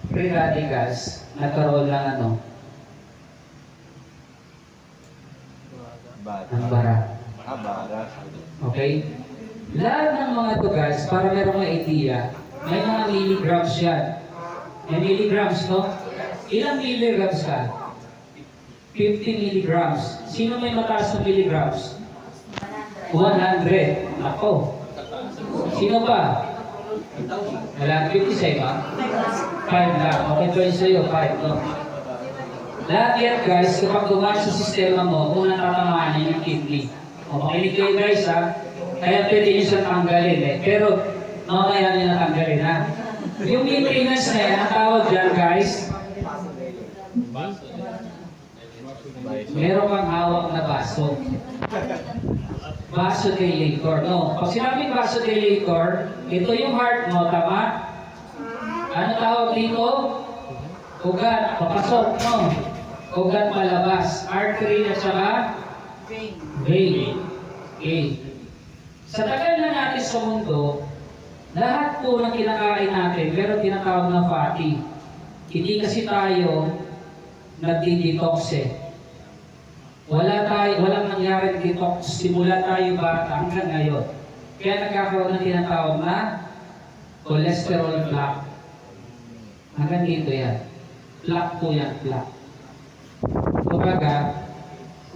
free radicals, nagkaroon ng ano? Ng bara. Okay? Lahat ng mga to guys, para merong idea, may mga milligrams yan. May milligrams, no? Ilang milligrams ka? 50 milligrams. Sino may mataas na milligrams? 100. Ako. Sino pa? Wala, 50 sa'yo ba? 5 lang. Okay, 20 sa'yo, 5. No? Lahat yan guys, kapag dumaan sa sistema mo, unang tatamaan yung kidney. O makinig kayo guys ha. Kaya pwede nyo siya tanggalin eh. Pero mamaya nyo natanggalin ha. Yung maintenance na yan, ang tawag dyan guys, meron kang hawak na baso. Vasodilator. No, pag sinabing vasodilator, ito yung heart mo, tama? Ano tawag dito? Ugat, papasok, no? Ugat palabas. Artery at saka vein. Okay. Sa tagal na natin sa mundo, lahat po ng kinakain natin, meron tinatawag na fatty. Hindi kasi tayo nagdi-detox eh. Walang nangyaring detox simula tayo bata hanggang ngayon. Kaya nagkakaroon ng tinatawag na cholesterol plaque. Hanggang dito yan. Plaque po yan, plaque. Kumbaga,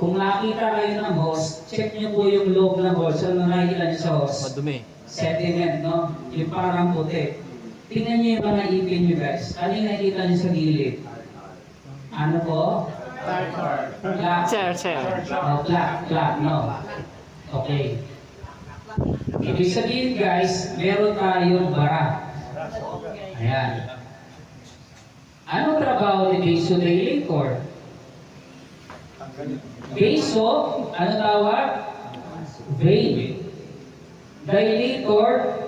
kung nakita kayo ng hose, check nyo po yung loob ng hose. Ano nakikita nyo sa hose? Madumi. Sediment, no? Yung parang puti. Tingnan nyo yung mga ipin nyo guys. Ano yung nakikita nyo sa gilid? Ano po? Plaque. Sir. Oh, plaque, no? Okay. Ibig sabihin guys, meron tayong bara. Ayan. Anong trabaho ni vasodilator? Vaso, ano tawag? Vein. Dilator,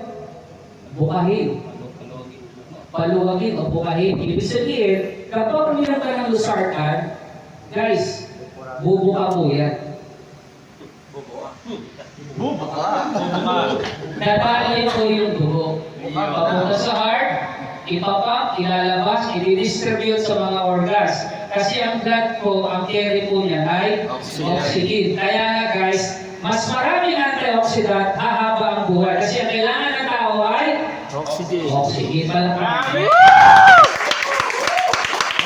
bukahin. Paluwagin o bukahin. Ibig sabihin, kapag uminom ka ng losartan, guys, bubuka po yan. Dadalhin po yung dugo. Papunta sa heart, ipapap, ilalabas, i-distribute sa mga organs. Kasi ang blood po, ang carry po niya ay oxygen. Kaya nga guys, mas maraming antioxidant, hahaba ang buhay. Kasi ang kailangan ng tao ay Oxygen. oxygen.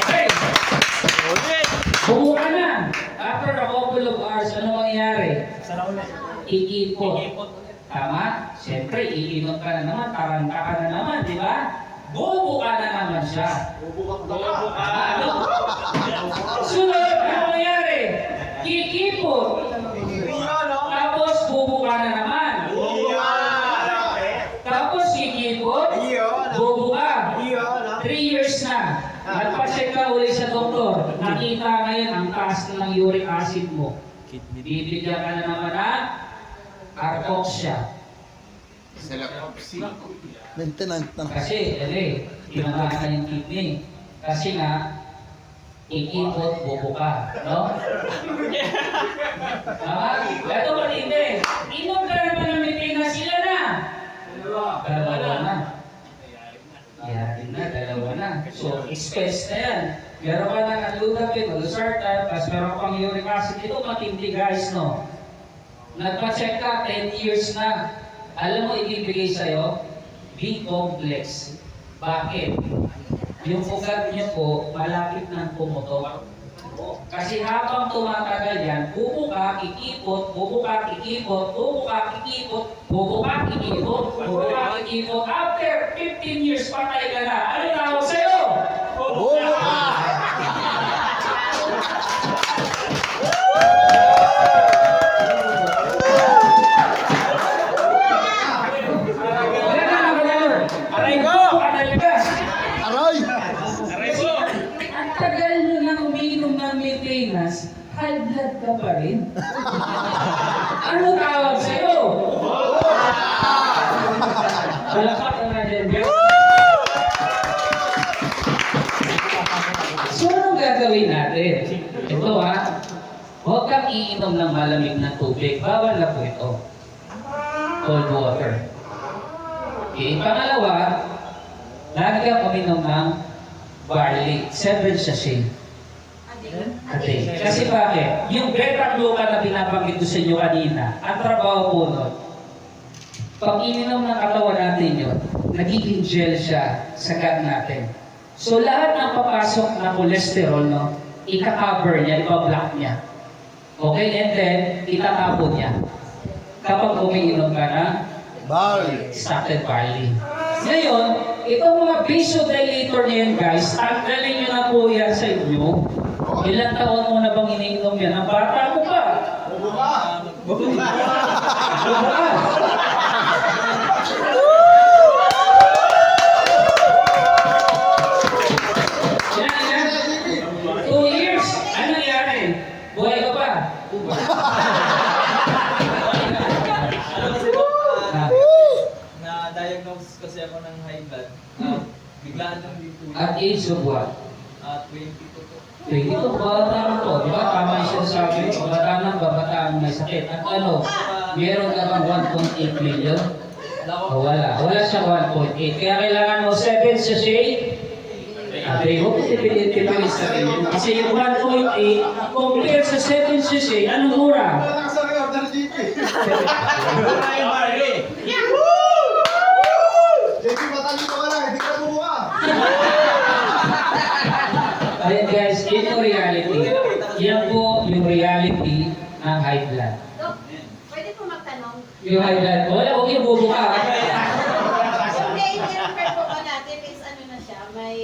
Okay. Buka na. After a couple of hours, ano mangyayari? Iipot. Tama? Siyempre, iinom ka na naman, taranta ka na naman, di ba? Bubuka na naman siya. Ano? Sunod, ano mangyayari? Kikipot. Tapos, bubuka na naman. Tapos, kikipot. Bubuka. 3 years na. Nagpa-check ka uli sa doktor. Nakita ngayon ang taas na ng uric acid mo. Bibigyan ka na naman ng Arcoxia. Maintenance na. Kasi, ginagawa ka yung kidney. Kasi nga, ikipot, bubuka. No? Tama? Ito matindi. Inom ka naman ng Mitinas, sila na. Dalawa na. Yan na, dalawa na. So, expense na yan. Meron ka ng aludapin, losartan, tapos meron ka pang uric acid. Ito matindi guys, no? Nagpa-check ka, 10 years na. Alam mo, ibibigay sa'yo, B-complex. Bakit? Yung ugat niyo po, malapit ng pumutok. Kasi habang tumatagal yan, bubuka, kikipot, bubuka, kikipot, bubuka, kikipot, bubuka, kikipot, bubuka, kikipot. After 15 years, patay ka na. Ano tawag sa'yo? Bubuka! Aray ko! Talaga! Aray! Ang tagal mo nang umiinom ng maintenance, high blood ka pa rin. Ano tawag sa'yo? Palakpak na nga dyan. So, anong gagawin natin? Ito ha, huwag kang iinom ng malamig na tubig. Bawal na po ito. Cold water. Okay, pangalawa, lagi kang uminom ng barley. 7 sachet a day. Kasi bakit? Yung beta-glucan na binabanggit ko sa inyo kanina, ang trabaho po nun, pag ininom ng katawan natin yun, nagiging gel siya sa gut natin. So lahat ng papasok na cholesterol, no, ika-cover niya, ipa-block niya. Okay, and then, itatapon niya. Kapag umiinom ka ng Barley. extracted barley. Ngayon, itong mga vasodilator niyan guys, tanggalin nyo na po yan sa inyo. Ilang taon mo na bang iniinom yan? Ang bata mo pa. Yan, yan. 2 years. Ano nangyari? Buhay ka pa. Ah, Na-diagnose kasi ako ng high blood. Biglaan lang din po. At age of what? 22 po. 22, bata na to. Di ba? Tama yung sinasabi ko. Bata na, babataan may sakit. At ano, meron ka bang 1.8 million? O wala. Wala siyang 1.8. Kaya kailangan mo 7 sachet. Ate, huwag mo tipid-tipid sa rin. Kasi yung 1.8, compared sa 7 sachet, anong mura? Mura yung barley. JP, matalito ka lang, hindi ka bumuka. Ayun guys, yun yung reality. Yan po yung reality ng high blood. Dok, pwede po magtanong? Yung high blood, wala, huwag yung bubuka. Yung na-refer po ba natin is ano na siya, may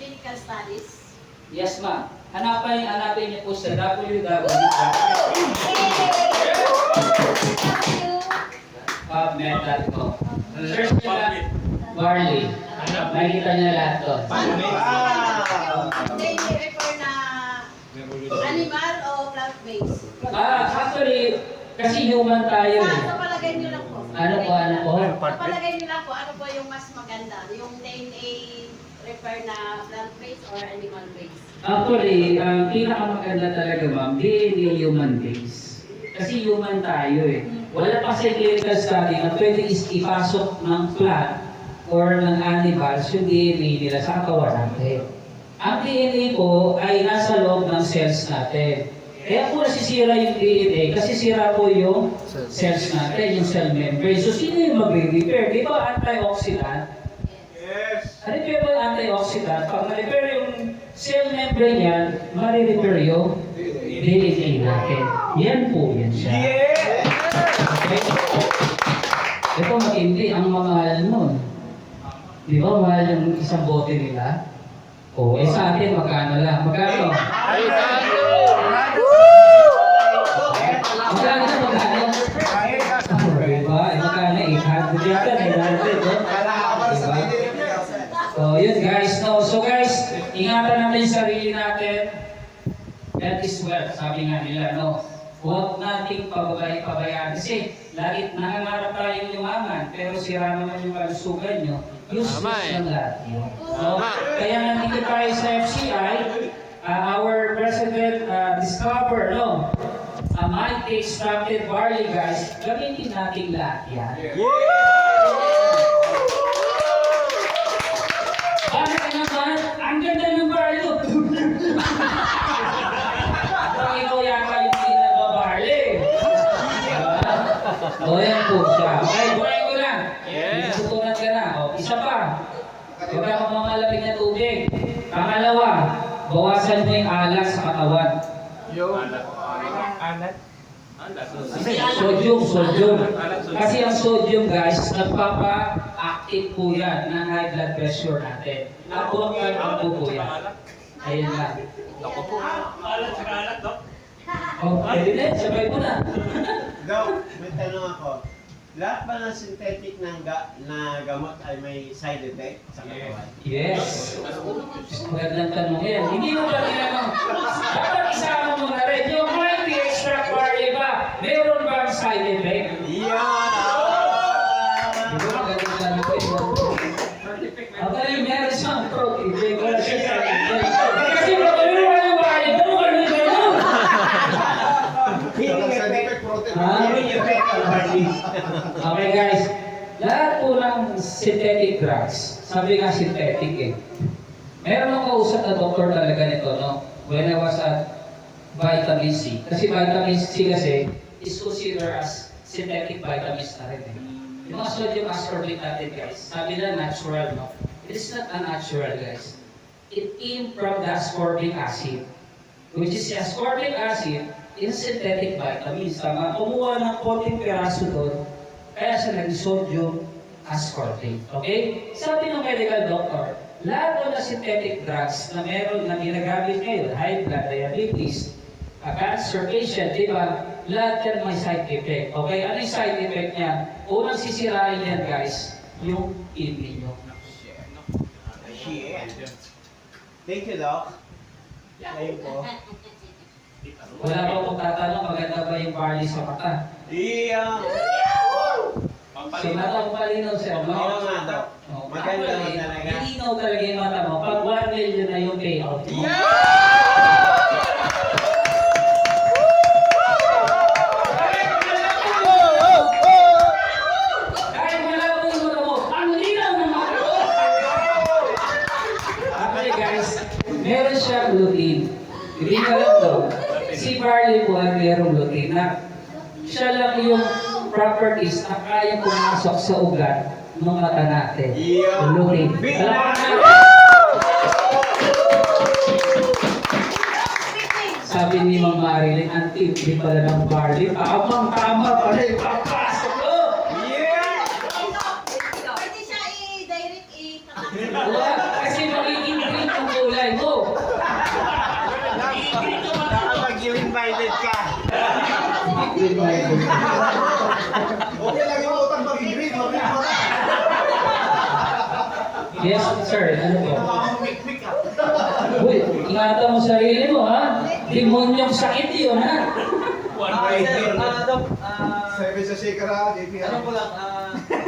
clinical studies? Yes, ma'am. Hanapin niyo po sa www. PubMed.com. Search niyo lang barley. Makikita niyo lahat to. They refer na animal o plant-based? Actually, kasi human tayo eh. Sa palagay niyo lang po. Ano po? Sa palagay niyo lang po, ano po yung mas maganda? Yung DNA refer na plant-based or animal-based? Actually, ang pinakamaganda talaga ma'am, DNA human base. Kasi human tayo eh. Wala pa sa clinical study na pwede ipasok ng plant or ng animals yung DNA nila sa katawan natin. Ang DNA po ay nasa loob ng cells natin. Kaya po nasisira yung DNA kasi sira po yung cells natin, yung cell membrane. So sino yung magre-repair? Di ba antioxidant? Yes. Repair po yung antioxidant. Pag na-repair yung cell membrane yan, ma-repair yung DNA natin. Yan po yan siya. Okay? Ito matindi, ang mamahal nun. Di ba, mahal yung isang bote nila? O, eh sa atin, magkano lang? Magkano? Magkano na magkano? Diba? Eh, magkano? 800 yata, 900. Diba? So, yun guys. No? So guys, ingatan natin yung sarili natin. That is wealth, sabi nga nila, no? Huwag nating pabayaan. Kasi, lagi nangangarap tayong yumaman, pero sira naman yung kalusugan nyo. Useless lang lahat yun. No? Kaya nandito tayo sa FCI, our president discover, no? A mighty extracted barley, guys. Gamitin natin lahat yan. Ano ka naman? Ang ganda ng barley. Parang ikaw yata yung pinag-barley. O, yan po siya. Okay, buhayin ko na. Tutunan ka na. O, isa pa. Huwag ka mamalapig na tubig. Pangalawa, bawasan mo yung alak sa katawan. Sodium. Kasi ang sodium guys, nagpapa-active po yan ng high blood pressure natin. Ako po yan. Ayun lang. Alat sa kalat, Dok. Oh, pwede na, sabay mo na. Dok, may tanong ako. Lahat ba ng synthetic na gamot ay may side effect sa katawan? Yes. Magandang tanong yan. Hindi mo ba tinanong? Dapat isama mo na rin. Yung mighty extract barley ba? Meron ba ang side effect? Iyan! Di ba magandang tanong ko yun? Okay, meron siyang protein. Wala siya side effect. Kasi meron yung barley. Ganun. Okay guys, lahat po ng synthetic drugs, sabi nga synthetic eh. Meron akong kausap na doktor talaga nito, no? When I was at vitamin C. Kasi vitamin C kasi is considered as synthetic vitamins na rin eh. Yung mga sodium ascorbate natin guys, sabi na natural, no? It is not unnatural guys. It came from the ascorbic acid. Which is the ascorbic acid in synthetic vitamins. Tama, kumuha ng konting peraso doon, kaya siya naging sodium ascorbate. Okay? Sabi ng medical doctor, lahat ng synthetic drugs na meron na ginagamit ngayon, high blood, diabetes, cancer patient, di ba? lahat yan may side effect. Okay, ano yung side effect niya? Unang sisirain yan guys, yung kidney nyo. Shit. Thank you, Doc. Ayun po. Wala pa akong tatanong, maganda ba yung barley sa mata? Iya. So, napapalinaw siya, Oo no? nga, Doc. Oh, Maganda mo actually, talaga. Malinaw talaga yung mata mo. Pag 1 million na yung payout mo. Kahit wala mo yung mata mo, ang linaw ng mata mo! Okay guys, meron siya gluten. Hindi ka lang daw. Si barley po ay merong gluten na siya lang yung properties na kaya pumasok sa ugat ng mata natin. Yeah. Gluten. Big Alam mo man. na, sabi ni Ma'am Marilyn, ang tindi pala ng barley. Tama pala yung papasok ko. Yeah. Pwede siya i-direct Wala, kasi magiging green ang kulay mo. Kapag you invited ka. Okay lang yung utang mag-green, mag-green mo na. Yes, sir. Ano po? Mikmik ka. Uy, ingatan mo sarili mo, ha? Demonyong sakit yun, ha? Sir, Doc, Sabi sa shaker ha, JP ha. ano ko lang,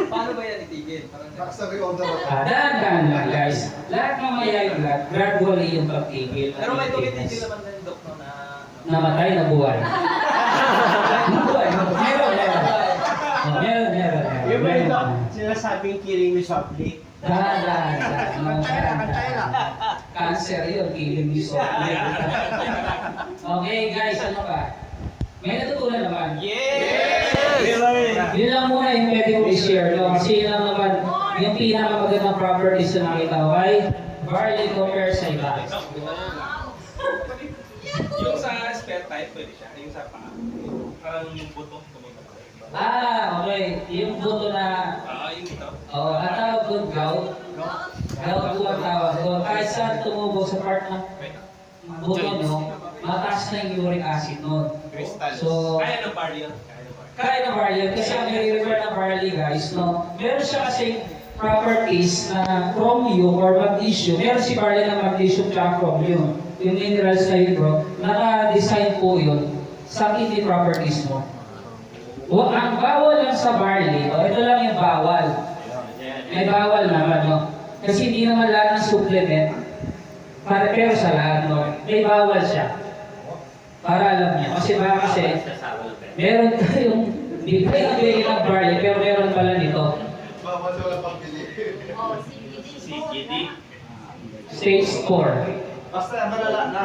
paano ba yan itigil? Parang Nakasar yung order mo. Dahan-dahan lang, guys. Lahat ng mayayag lahat, gradually yung pagtigil. Pero may tumitigil naman din, Doc, no, na... Namatay na buhay. Nabuhay. Meron. Yung ba yung Doc, sinasabing killing me softly? Dahan-dahan. Cancer yun, killing me softly. Okay, guys, ano pa? May natutunan naman. Yun lang muna yung pwede ko i-share. No? Kasi yun lang naman yung pinakamagandang properties na nakita ko ay barley compare sa iba. Yung sa spare type, pwede siya. Yung sa paa. Parang yung buto. Okay. Yung buto na, Yung ito. ang tawag doon, gout. Gout po ang tawag doon. Kahit saan tumubo sa part ng buto nyo, mataas na yung uric acid nun. So, Kaya ng barrier. kaya ng barley, kasi ang nire-refer ng barley guys, no, meron siya kasing properties na chromium or magnesium. Meron si barley ng magnesium at chromium. Yung minerals na yun bro, naka-design po yun sa kidney properties mo. O, ang bawal lang sa barley, ito lang yung bawal. May bawal naman, no? Kasi hindi naman lahat ng supplement, pero sa lahat, no? May bawal siya. Para alam niyo. Kasi meron tayong bigay ng barley, pero meron pala nito. Bawal wala pang bili. CKD. Stage 4. Basta malala na.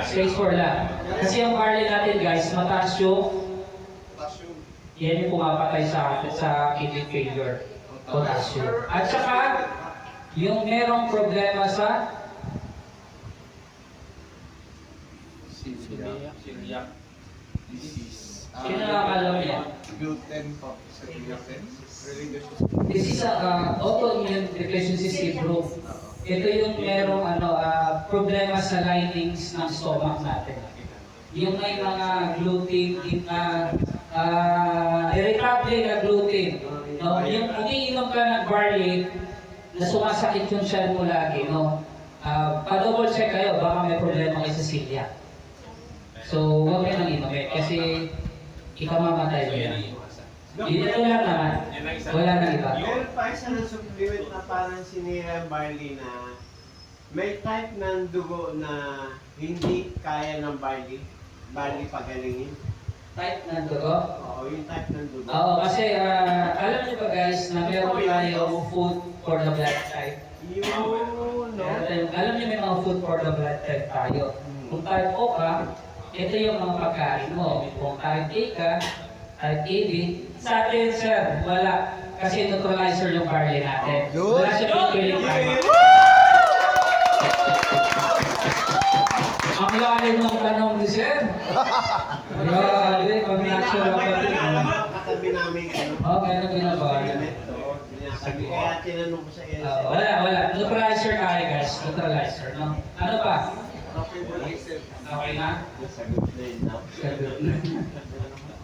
Stage 4 lang. Kasi ang barley natin guys, mataas yung Potassium. yan yung pumapatay sa atin sa kidney failure. Potassium. At saka, yung merong problema sa Celiac. sino nakakalam niya? Gluten po. Sa gluten. Related to This is autoimmune deficiency syndrome. Ito yung merong problema sa linings ng stomach natin. Yung may mga gluten, irritable na gluten. No? Yung umiinom ka ng barley, na sumasakit yung tiyan mo lagi, no? Pa-double check kayo, baka may problema kayo sa celiac. So, huwag kayo nang inumin kasi ikamamatay mo yan. Ito lang naman. Wala nang iba. Meron pa isa ng supplement na parang sinira yung barley na may type ng dugo na hindi kaya ng barley. Barley pagalingin. Type ng dugo. Oo, yung type ng dugo. Oo, kasi alam niyo ba guys na meron tayong food for the blood type. Yun, no? Alam niyo may mga food for the blood type tayo. Kung type O ka, ito yung mga pagkain mo. Kung type A ka, type AB, sa atin sir, wala. Kasi neutralizer yung barley natin. Wala siya pipiling tayo. Ang lalim ng tanong ni sir. Grabe, pag natural pa rin. Katabi namin ano. Okay, ano ginagawa niya? Kaya tinanong ko sa iyo. Wala. Neutralizer tayo guys. Neutralizer, no? Ano pa? Okay na? Nasagot na yun, no?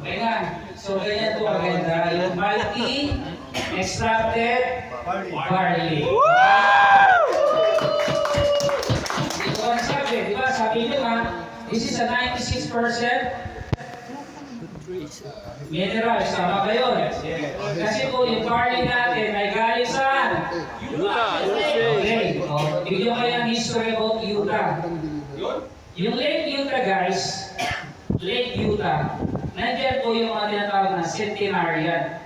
Okay na. So, ganyan po maganda. Yung multi extracted barley. Ito ang sabi, di ba? Sabi nyo nga, this is a 96% minerals. Tama ba yun? Kasi po yung barley natin ay galing saan? Okay. O, bigyan kayo ng history about Utah. Yung Lake Utah, guys, Lake Utah, nandiyan po yung mga tinatawag na centenarian.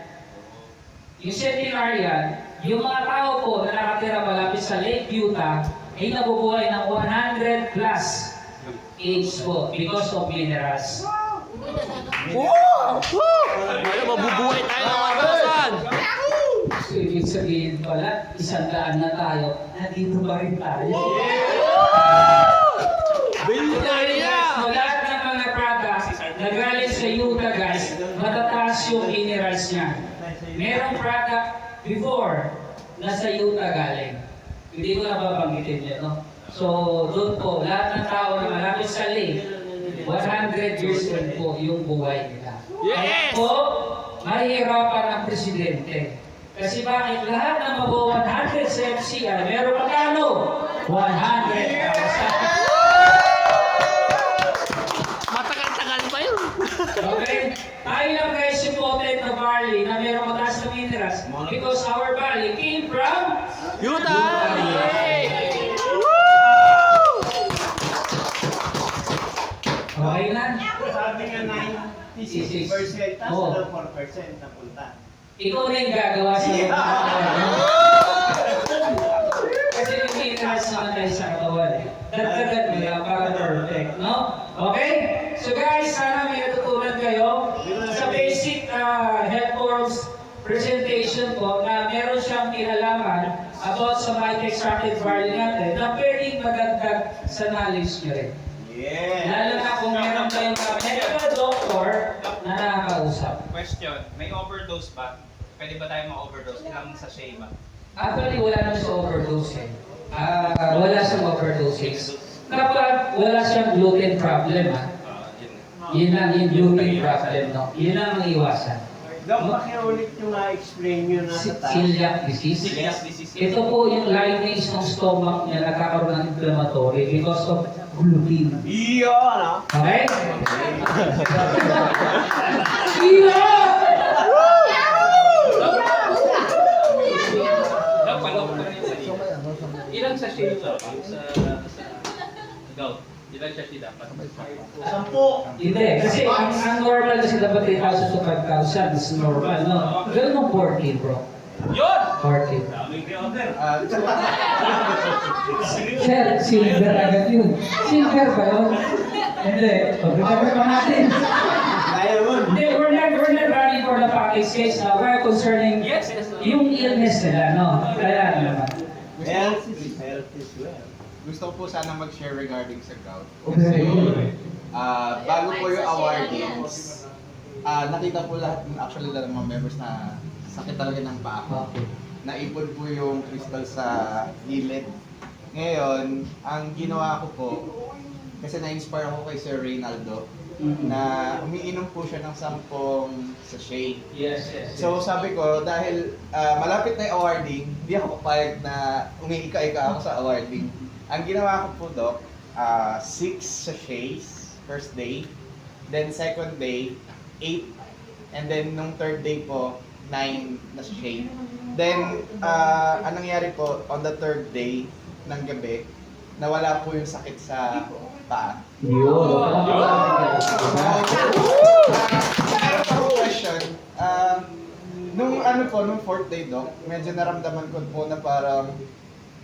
Yung centenarian, yung mga tao po na nakatira malapit sa Lake Utah ay nabubuhay ng 100 plus age po because of minerals. Ano, mabubuhay tayo ng karasan! So, ibig sabihin pala, 100 na tayo, nandito pa rin tayo. Bilyonerya! So, lahat ng mga products na galing sa Utah, guys, matataas yung minerals niya. Merong product before na sa Utah galing. Hindi ko nababanggitin yun, no? So, doon po, lahat ng tao na malapit sa lake, 100 years old po yung buhay nila. Kaya Yes! po, mahihirapan ang presidente. Kasi bakit lahat ng mga 100 sa FCR, meron magkano? 100,000. Matagal-tagal pa yun. Okay? Tayo lang guys supported na barley na meron mataas na minerals because our barley came from Utah! Yay! okay na? Sabi nga 96%, tapos Oo. lang 4% napunta. Ikaw na yung gagawa sa kasi yung minerals naman tayo sa katawan eh. Dagdagan mo lang para perfect, no? Okay? So guys, sana may natutunan kayo sa basic health forms presentation po na meron siyang kinalaman about sa multi-extracted barley natin na pwedeng magagdag sa knowledge nyo rin. Yeah. Lalo na kung meron kayong medical doctor na nakakausap. Question, may overdose ba? Pwede ba tayo ma-overdose? Ilang sachet ba? Actually, wala naman sa overdose eh. Wala siyang overdoses. Kapag wala siyang gluten problem yun lang yung gluten problem, no? Yun lang ang iwasan. Dok, pakiulit yung explain nyo na sa taas. Celiac disease. Celiac disease. Ito po yung lineage ng stomach niya nagkakaroon ng inflammatory because of gluten. Iyo, ano? Okay? Iya! Daw, palok pa rin yung ilang sachet ba sa gout? Ilang sachet dapat? 10. Hindi, kasi ang normal kasi dapat 3,000 to 5,000 is normal, no? Ganun ang 14, bro. Yun! 14. Daming pre-order. Sir, silver agad yun. Silver ba yun? Hindi. Pag-recover pa natin. Kaya mo. Hindi, we're not running for the package case now. We're concerning Yes. yung illness nila, no? Kaya naman. Health is well. Gusto ko po sana mag-share regarding sa gout. Okay. Bago po yung awardings, nakita po lahat, actually lahat ng mga members na sakit talaga ng paa ko. Okay. Naipon po yung crystal sa gilid. Ngayon, ang ginawa ko po, kasi na-inspire ako kay Sir Reynaldo, na umiinom po siya ng 10 sachet. Yes, yes. So sabi ko, dahil malapit na yung awarding, hindi ako papayag na umiika-ika ako sa awarding. Ang ginawa ko po, Doc, 6 sachets first day, then second day, 8, and then nung third day po, 9 na sachet. Then, anong nangyari po, on the third day ng gabi, nawala po yung sakit sa paa. Yun. Meron pa akong question. Nung ano po, nung fourth day, Doc, medyo naramdaman ko po na parang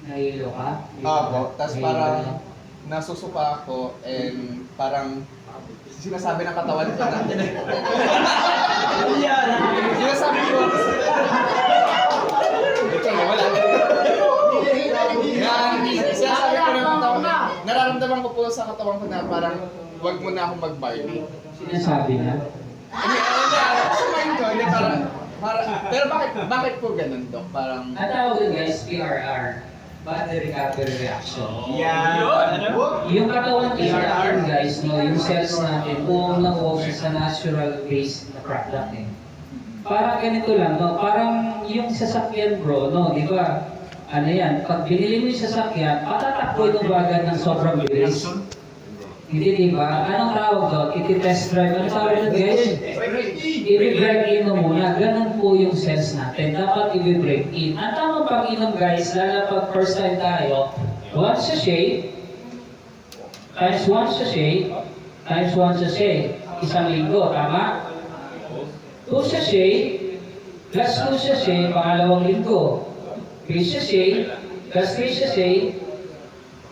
Nahilo ka? Opo, tapos parang nasusuka ako and parang sinasabi ng katawan ko na sinasabi ko ito na wala sinasabi ko ng katawan nararamdaman ko po sa katawan ko na parang wag mo na akong mag-barley. Sinasabi niya? Sa mind ko, hindi parang pero bakit po ganun, Doc? Parang Ang tawag yun guys, PRR. body recovery reaction. Yan. Yung katawan TRR guys, no, yung cells natin, buong nakuha sa natural base na product eh. Parang ganito lang, no, parang yung sasakyan bro, no, di ba? Ano yan, pag binili mo yung sasakyan, patatakbo yung bagan ng sobrang bilis. Hindi, di ba? Anong tawag doon? Iti-test drive. Ano tawag doon guys? I-break in mo muna. Ganun po yung cells natin. Dapat i-break in. Ang tamang pag-inom guys, lalo pag first time tayo, 1 sachet, times 1 sachet, times 1 sachet. Isang linggo, tama? 2 sachet, plus 2 sachet, pangalawang linggo. 3 sachet, plus 3 sachet,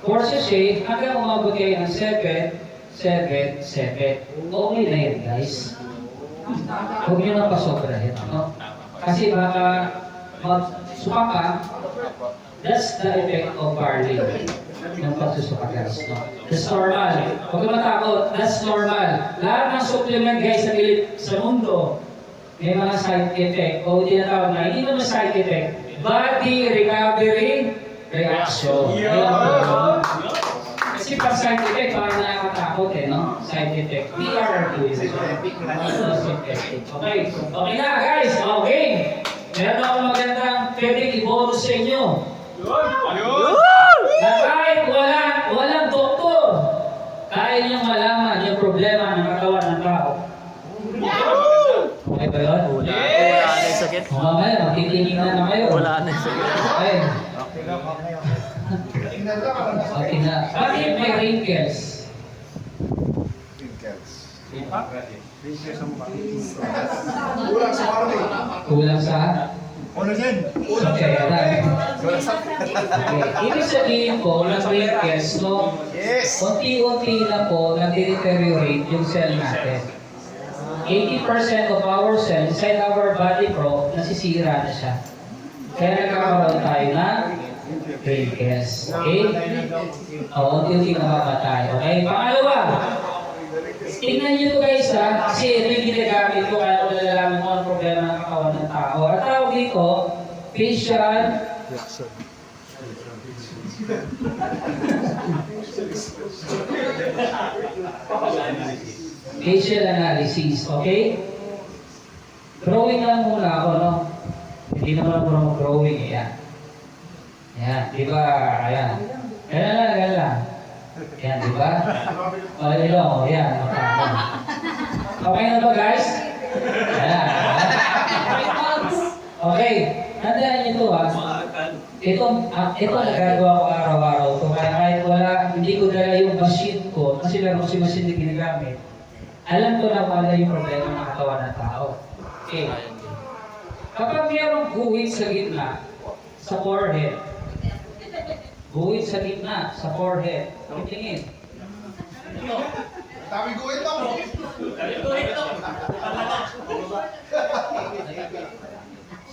4 sachet, hanggang umabot kayo ng 7, 7, 7. Okay na yan, guys. Huwag nyo na pasobrahin, no? Kasi baka magsuka ka, that's the effect of barley. Yung pagsusuka, guys, no? That's normal. Huwag ka matakot, that's normal. Lahat ng supplement, guys, sa mundo, may mga side effect. O tinatawag na, hindi naman side effect. Body recovery reaction. Ayun. Kasi pag side effect, parang nakakatakot eh, no? Side effect. PRR2 yun. Okay. Okay na, guys. Okay. Meron ako magandang pwedeng i-bonus sa inyo. Na kahit walang doktor, kaya niyong malaman yung problema ng katawan ng tao. Okay ba yun? Wala na yung sakit. Mamaya, magtitingin na kayo. Wala na yung sakit. Okay. Okay na. Bakit may wrinkles? Kulang sa? Okay, alam. Okay. Ibig sabihin po, ng wrinkles, no? Yes! Unti-unti na po, nag-deteriorate yung cell natin. 80% of our cells inside our body bro, nasisira na siya. Kaya nagkakaroon tayo ng wrinkles. Okay? Oo, unti-unti namamatay. Okay? Pangalawa, tingnan nyo ito guys ha, kasi ito yung ginagamit ko kaya kung nalalaman mo ang problema ng katawan ng tao. At tawag dito, facial facial analysis, okay? Drawing lang muna ako, no? Hindi naman ako mag-drawing, yan. Yan, di ba? Ayan. Ganyan lang. Yan, di ba? O, ilong, o, yan. Okay na ba, guys? Ayan. Okay, tandaan nyo ito, ha? Ito nagagawa ko araw-araw. So, kaya kahit wala, hindi ko dala yung machine ko, kasi meron kasi machine na ginagamit. Alam ko na kung ano yung problema ng katawan ng tao. Okay. Kapag mayroong guhit sa gitna, sa forehead, guhit sa gitna, sa forehead, tingin. Dami guhit lang, bro.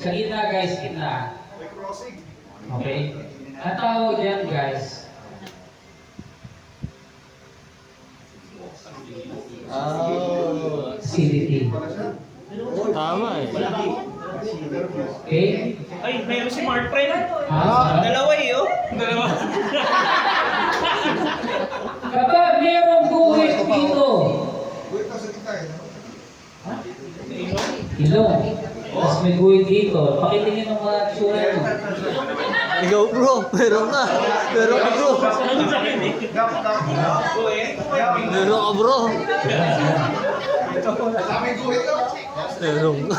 Sa gitna, guys, gitna. Okay? Ang tawag dyan, guys, CDT. Tama eh. Okay? Ay, mayroon si Mark Friend. Ha? Dalawa eh, oh. Dalawa. Kapag mayroong guhit dito, ilong, tapos may guhit dito, pakitingin ng mga tsura mo. Ikaw bro, meron ka. Meron ka bro. Meron ka bro. Dami guhit lang. Meron ka.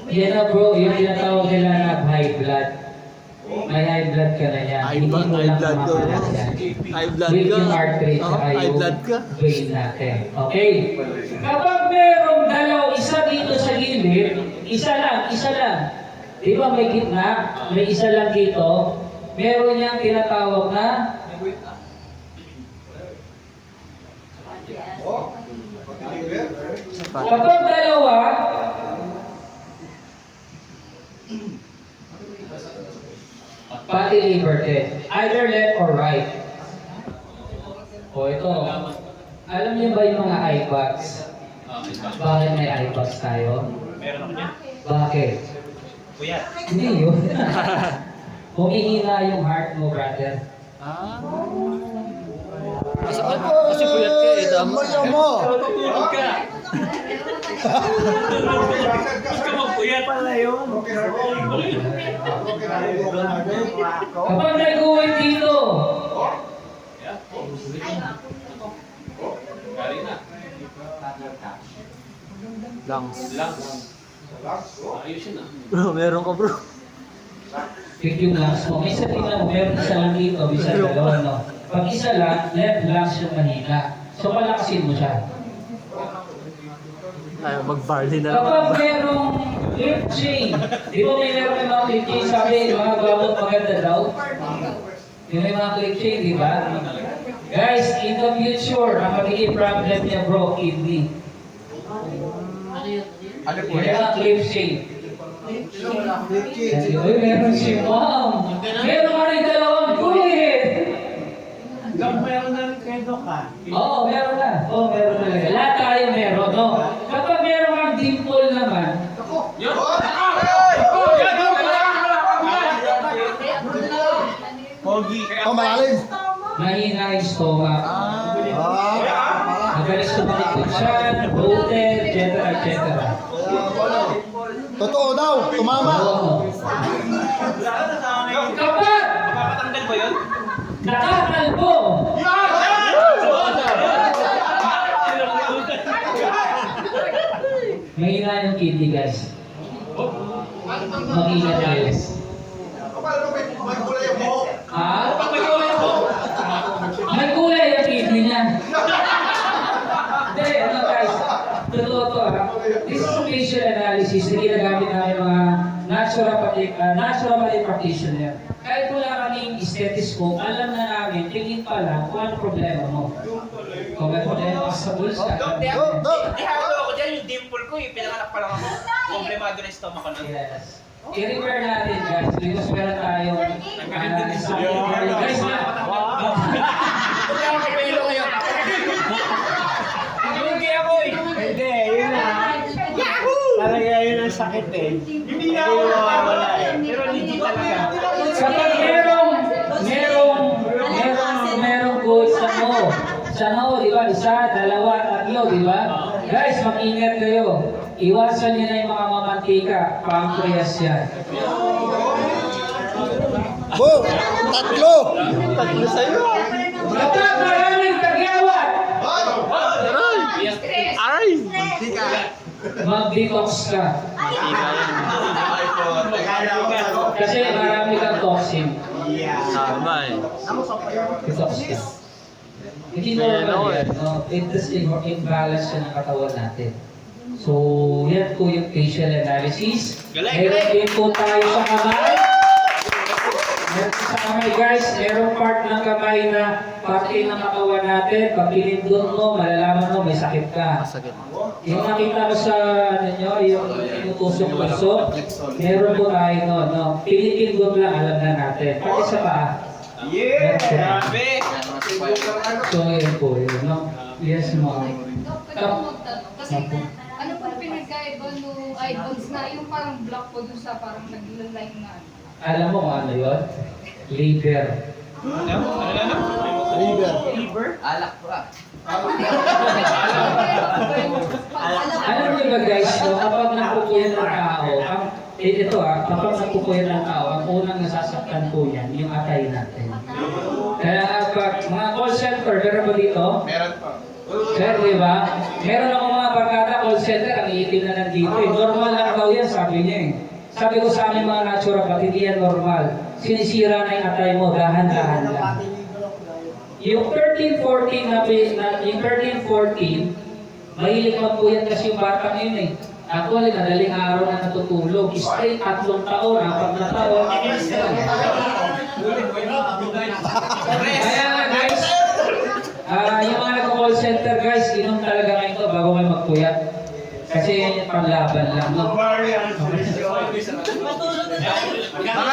Yan na bro, yung tinatawag nila na high blood. May high blood ka na yan. High Hindi blood, mo high lang blood ka, mamapalas bro. yan. High blood With ka. yung artery Oh, sa high blood ka. vein natin. Okay? Kapag merong isa dito sa gilid, isa lang. Di ba may gitna? May isa lang dito. Meron niyang tinatawag na kapag dalawa, pati liver din. Either left or right. O ito. Alam niyo ba yung mga eye iBox. Ito. Bakit may iBox tayo? Meron ako niyan. Bakit? Kuya. Hindi yun. Humihina yung heart mo, brother. Kasi puyat ka eh, tama. Tulog ka. Huwag ka magpuyat. Kapag nag-uwi dito, Gari na. Lungs. Lungs. Ayos yun ah. Bro, meron ka bro. pick yung lungs mo. May isa tingnan mo, meron isa lang dito, isa dalawa, no? Pag isa lang, left lungs yung mahina. So, palakasin mo siya. Ay, mag-barley na Kapag lang. merong lip chain, di ba may meron yung mga lip chain, sabi, mga gamot maganda daw? Yung may mga lip chain, di ba? Guys, in the future, ang magiging problem niya, bro, kidney. Ano po Yung yan? mga lip chain. Uy, meron si Mom. Meron ka rin dalawang kulit. Meron na rin kayo ka. Oo, meron na. Oo, meron talaga. Lahat tayo meron, no? Kapag meron kang dimple naman, Yun. Pogi. Oh, malalim. mahina yung stomach. Magalis tumalikod siya, bloated, etc. Totoo daw, tumama. Oo. Kapag Mapapatanggal ba yun? nakakalbo, mahina yung kidney, guys. Mag-ingat kayo. Ha? May kulay yung kidney niya. Hindi, ano guys, totoo to This is facial analysis na ginagamit namin mga naturopathic practitioner. Kahit wala kaming stethoscope, alam na namin, tingin pa lang kung ano problema mo. Kung may problema ka sa bulsa. Ihalo ako dyan, yung dimple ko, yung pinanganak pa lang ako. Problemado na yung stomach ko nun. Yes. I-repair natin guys, because meron tayong guys na. Lugi ako eh. Hindi, yun na. Talaga yun ang sakit eh. Hindi na ako nawawala eh. Pero legit talaga. Kapag merong goal sa noo, di ba? Isa, dalawa, tatlo, di ba? Guys, mag-ingat kayo. Iwasan niyo na yung mga mamantika, pancreas yan. Bo, tatlo. Tatlo sa'yo. Kapag maraming tagyawat, Aray. mag-detox ka. Kasi marami kang toxin. Yeah. Tama eh. Detox ka. Hindi normal yan. No? It is imbalance siya ng katawan natin. So, yan po yung facial analysis. Meron din po tayo sa kamay. Meron sa kamay guys, merong part ng kamay na parte ng katawan natin. Pag pinindot mo, malalaman mo may sakit ka. Sakit. Yung nakita ko sa ano nyo, yung tinutusok-tusok, meron po tayo no, no. Pinipindot lang, alam na natin. Pati sa paa. Yeah! Grabe! So, yun po yun, no? Yes, ma'am. Kasi ano po pinagkaiba nung icons na yung parang block po dun sa parang naglaline na ano. Alam mo kung ano yun? Liver. Liver. Alam niyo ba guys, no, kapag napupuyan ng tao, kapag napupuyan ng tao, ang unang nasasaktan po yan, yung atay natin. Kaya pag mga call center, meron ba dito? Meron po. Sir, di ba? Meron ako mga barkada call center, ang iitim na nandito eh. Normal lang daw yan, sabi niya eh. Sabi ko sa amin mga naturopath, hindi yan normal. Sinisira na yung atay mo, dahan-dahan lang. Yung 13-14 yung 13-14, mahilig magpuyat kasi yung batang yun eh. Ako, madaling araw na natutulog. Straight 3 taon, 4 na taon. Kaya nga guys, yung mga nag-call center guys, inom talaga kayo ito bago kayo magpuyat. Kasi panlaban lang. No? Mga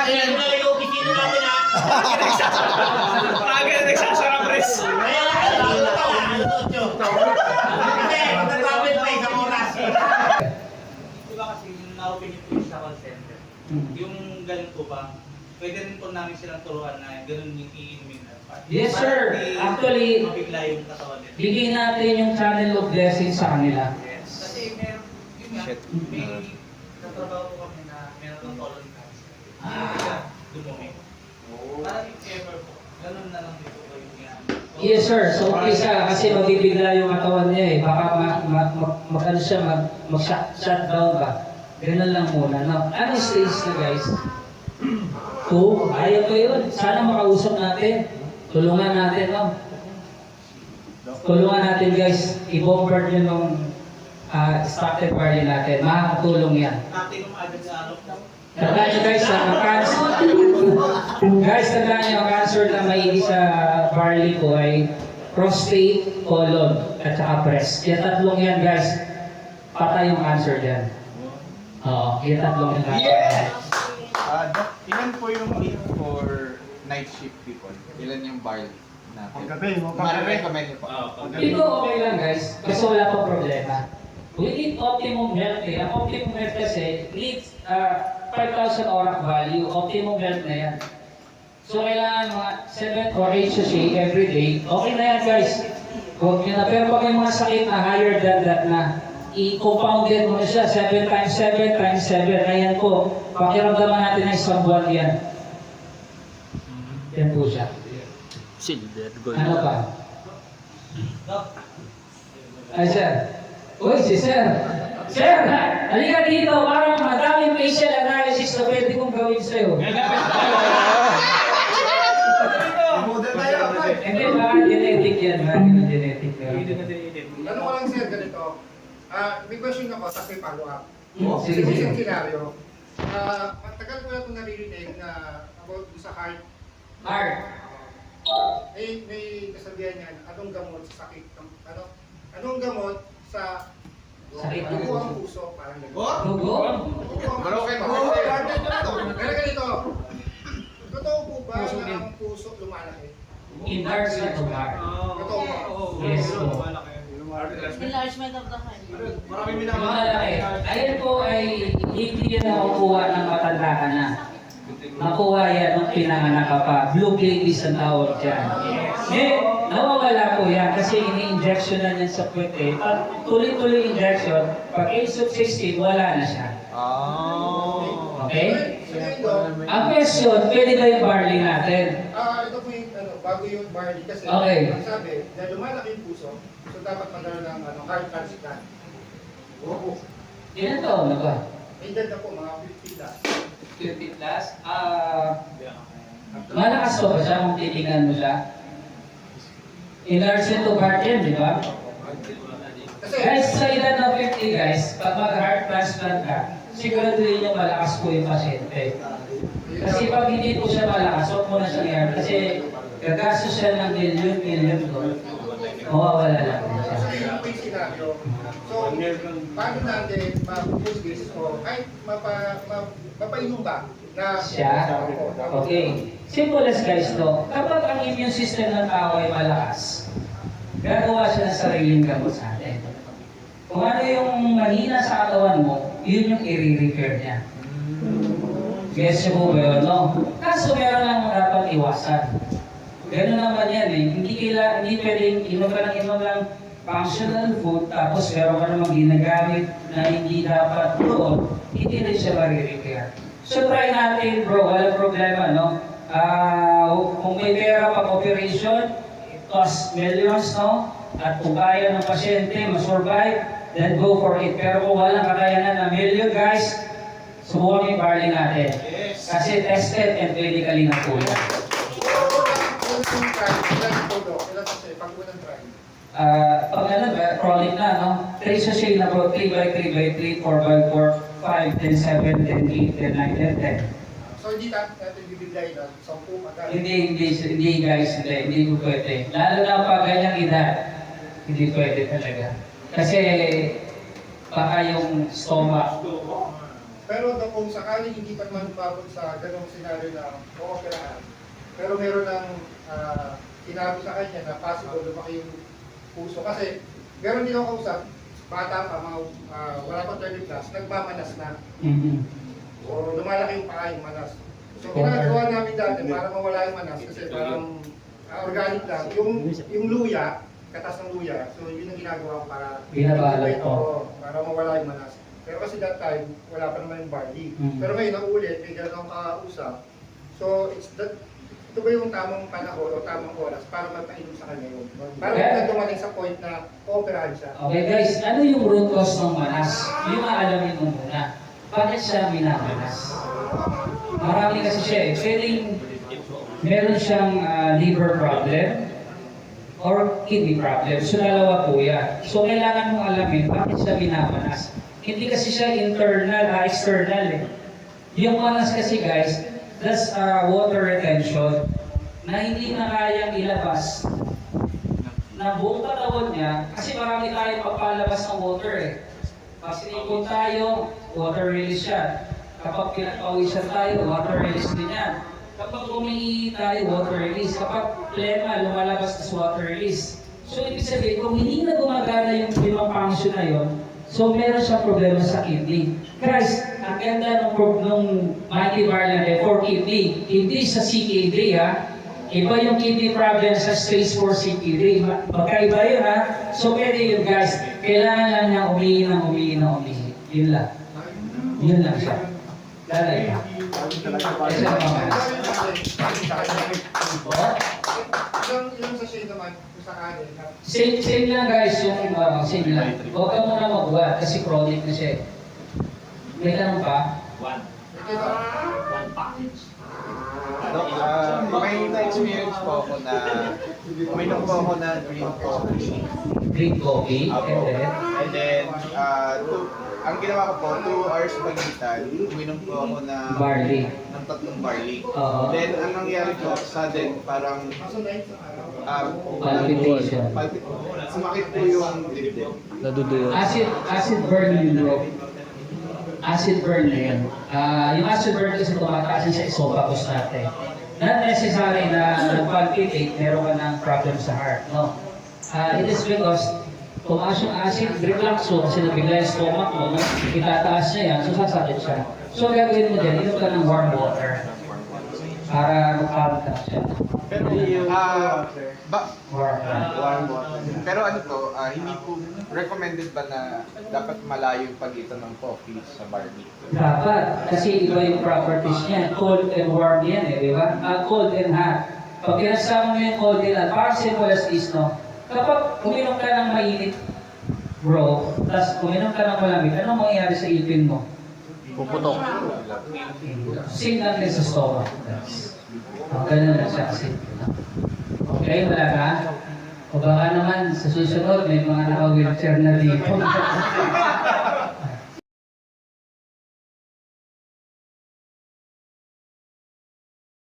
ilan na yung opisina natin ha? Aga na nagsasara press. yung ganun po ba, pwede rin po namin silang turuan na ganun yung iinumin na part. Yes, sir. Para hindi Actually, mabigla yung katawan nila. bigyan natin yung channel of blessing sa kanila. Yes. Kasi meron, yun nga, Shit. may natrabaho po kami na meron ng colon cancer. Hindi siya dumumi. Parang if ever po, ganun na lang dito po yung ginagawa. Yes, sir. So, isa, kasi mabibigla yung katawan niya eh. Baka mag-ano siya, mag-shutdown ba. Ganun lang muna. No? Ano stage na, guys? 2. Ayaw ko yun. Sana makausap natin. Tulungan natin, no? Tulungan natin, guys. I-bombard yun ng started party natin. Makakatulong yan. Natin yung agad sa araw po. Tandaan nyo guys, ang cancer. Guys, tandaan nyo, ang cancer na may sa barley ko ay prostate, colon, at saka breast. Yung tatlong yan guys, patay yung cancer dyan. Oo, yung tatlong yan. Yes! Doc, ilan po yung need for night shift people? Ilan yung barley natin? Ma-recommend niyo po. Ito okay lang guys, kasi wala pa problema. We need optimum health eh. Ang optimum health kasi needs 5,000 ORAC value. Optimum health na yan. So kailangan mga 7 or 8 sachet every day. Okay na yan guys. Huwag nyo na. Pero pag may mga sakit na higher than that na, i-compounded mo na siya. 7 times 7 times 7. Ayan po. Pakiramdaman natin na isang buwan yan. Yan po siya. Silver gold. Ano pa? Ay, sir. Uy, si sir. Sir, halika dito. Parang madaming facial analysis na pwede kong gawin sa'yo. Hindi, baka genetic yan. Baka genetic. Ano ko lang sir, ganito. May question ako, tapos may follow up. Sige, Sige, sige. scenario. Matagal ko na itong naririnig na about sa heart. Heart. May kasabihan yan, anong gamot sa sakit ng, anong gamot sa Sakit ng dugo ang puso. puso, parang gano'n. Dugo? Dugo ang Broken puso. heart. Pero ganito, totoo po ba na ang puso lumalaki? Enlargement of heart. Totoo ba? Yes po. Enlargement of the heart. Malaki. Ayan po ay hindi yan nakukuha ng matanda ka na. Nakuha yan nung pinanganak ka pa. Blue babies ang tawag dyan. Eh, nawawala po yan kasi ini-injection na yan sa puwet eh. Pag tuloy-tuloy injection, pag age of 16, wala na siya. Okay? Ang question, pwede ba yung barley natin? Ito po yung bago yung barley kasi Okay. ang sabi, dahil lumalaki yung puso, so dapat magkaroon ng heart transplant. Oo. Ilan taon na ba? May edad na po, mga 50 plus. 50 plus? Malakas pa ba siya kung titingnan mo siya? Enlargement of heart yan, di ba? Kasi, Guys, sa edad ng 50 guys, pag mag-heart transplant ka, siguraduhin yung malakas po yung pasyente. Kasi pag hindi po siya malakas, huwag mo na siyang i-heart. Kasi gagastos siya ng million doon. Mawawala lang din siya. kasi yun po yung scenario. So, paano natin ma-push this o kahit mapainom ba na Siya? Okay. Simple as guys, no? Kapag ang immune system ng tao ay malakas, gagawa siya ng sariling gamot sa atin. Kung ano yung mahina sa katawan mo, yun yung i-repair niya. Guess mo ba yun, no? Kaso meron lang dapat iwasan. Ganun naman yan eh. Hindi pwedeng inom ka ng inom lang functional food, tapos meron ka namang ginagamit na hindi dapat doon, hindi rin siya marirepair. So try natin bro, walang problema, no? Kung may pera pang operation, it costs millions, no? At kung kaya ng pasyente ma-survive, then go for it. Pero kung walang kakayanan ng million, guys, subukan yung barley natin. Kasi tested and medically na po yan. Pag ano, chronic na, no? 3 sachet na bro, 3x3x3, 4x4, 5, 10, 7, 10, 8, 10, 9, 10, 10. So, hindi natin bibigay na 10 agad. Hindi guys, hindi po pwede. Lalo na pag ganyang edad, hindi pwede talaga. Kasi baka yung stomach. Pero kung sakaling hindi pa naman umabot sa ganong senaryo na ooperahan, pero meron ng sinabi sa kanya na possible lumaki yung puso. Kasi meron din ako kausap, bata pa, mga wala pa 30 plus, nagmamanas na. Mhm. O lumalaki yung paa, yung manas. So ginagawa namin dati para mawala yung manas kasi parang organic lang. Yung luya, katas ng luya, so yun ang ginagawa ko para Binabalot ko. para mawala yung manas. Pero kasi that time, wala pa naman yung barley. Mm. Pero ngayon, naulit, may ganun kausap. So, ito ba yung tamang panahon o tamang oras para magpainom sa kanya yun? Para Okay. dumating sa point na cooperahan siya. Okay guys, ano yung root cause ng manas? Yung aalamin mo muna. Bakit siya minamanas? Marami kasi siya eh. Pwedeng meron siyang liver problem or kidney problem. So dalawa po yan. So kailangan mong alamin bakit siya minamanas. Hindi kasi siya external eh. Yung manas kasi guys, that's water retention na hindi na kayang ilabas na buong katawan niya kasi marami tayong papalabas ng water eh. Pag sinipon tayo, water release yan. Kapag pinagpawisan tayo, water release din yan. Kapag umiihi tayo, water release. Kapag plema, lumalabas na water release. So, ibig sabihin, kung hindi na gumagana yung limang function na yun, so meron siyang problema sa kidney. Guys, ang ganda nung Mighty Barley 4 kidney. Hindi sa CKD ha. Iba yung kidney problem sa stage 4 CKD. Magkaiba yun ha. So pwede yun guys. Kailangan lang niya umihi. Yun lang. Yun lang siya. Lalay ka. Kasi ang pamalas. Ilang sachet naman kung sakali. Same lang guys yung same lang. Huwag ka muna magbuhat kasi chronic na siya. May tanong pa? One package. Dok, may na-experience po ako na uminom po ako na green coffee. Green coffee? And then, ang ginawa ko po, 2 hours pagitan, uminom po ako na Barley. ng 3 barley. Oo. Then, ang nangyari po, sudden, parang Palpitation. sumakit po yung dibdib. Naduduyo. Acid burn yun bro. Acid burn na yun. Yung acid burn kasi tumataas yun sa esophagus natin. Not necessary na nag-palpitate, meron ka ng problem sa heart. No. It is because tumaas yung acid refluxo kasi nabigla yung stomach mo, no? Itataas niya yan, so sasakit siya. So gagawin mo dyan, inom ka ng warm water para mag-calm ka siya. Pero, Warm water. pero ano to, hindi po recommended ba na dapat malayo yung pagitan ng coffee sa barley? Dapat, kasi iba yung properties niya. Cold and warm yan eh, di ba? Cold and hot. Pag pinasama mo yung cold and hot, parang simple as this, no? Kapag uminom ka ng mainit, bro, tapos uminom ka ng malamig, anong mangyayari sa ipin mo? Puputok. Same lang din sa stomach. Ganun lang siya kasi. Okay, wala ka? O baka naman sa susunod may mga naka-wheelchair na dito.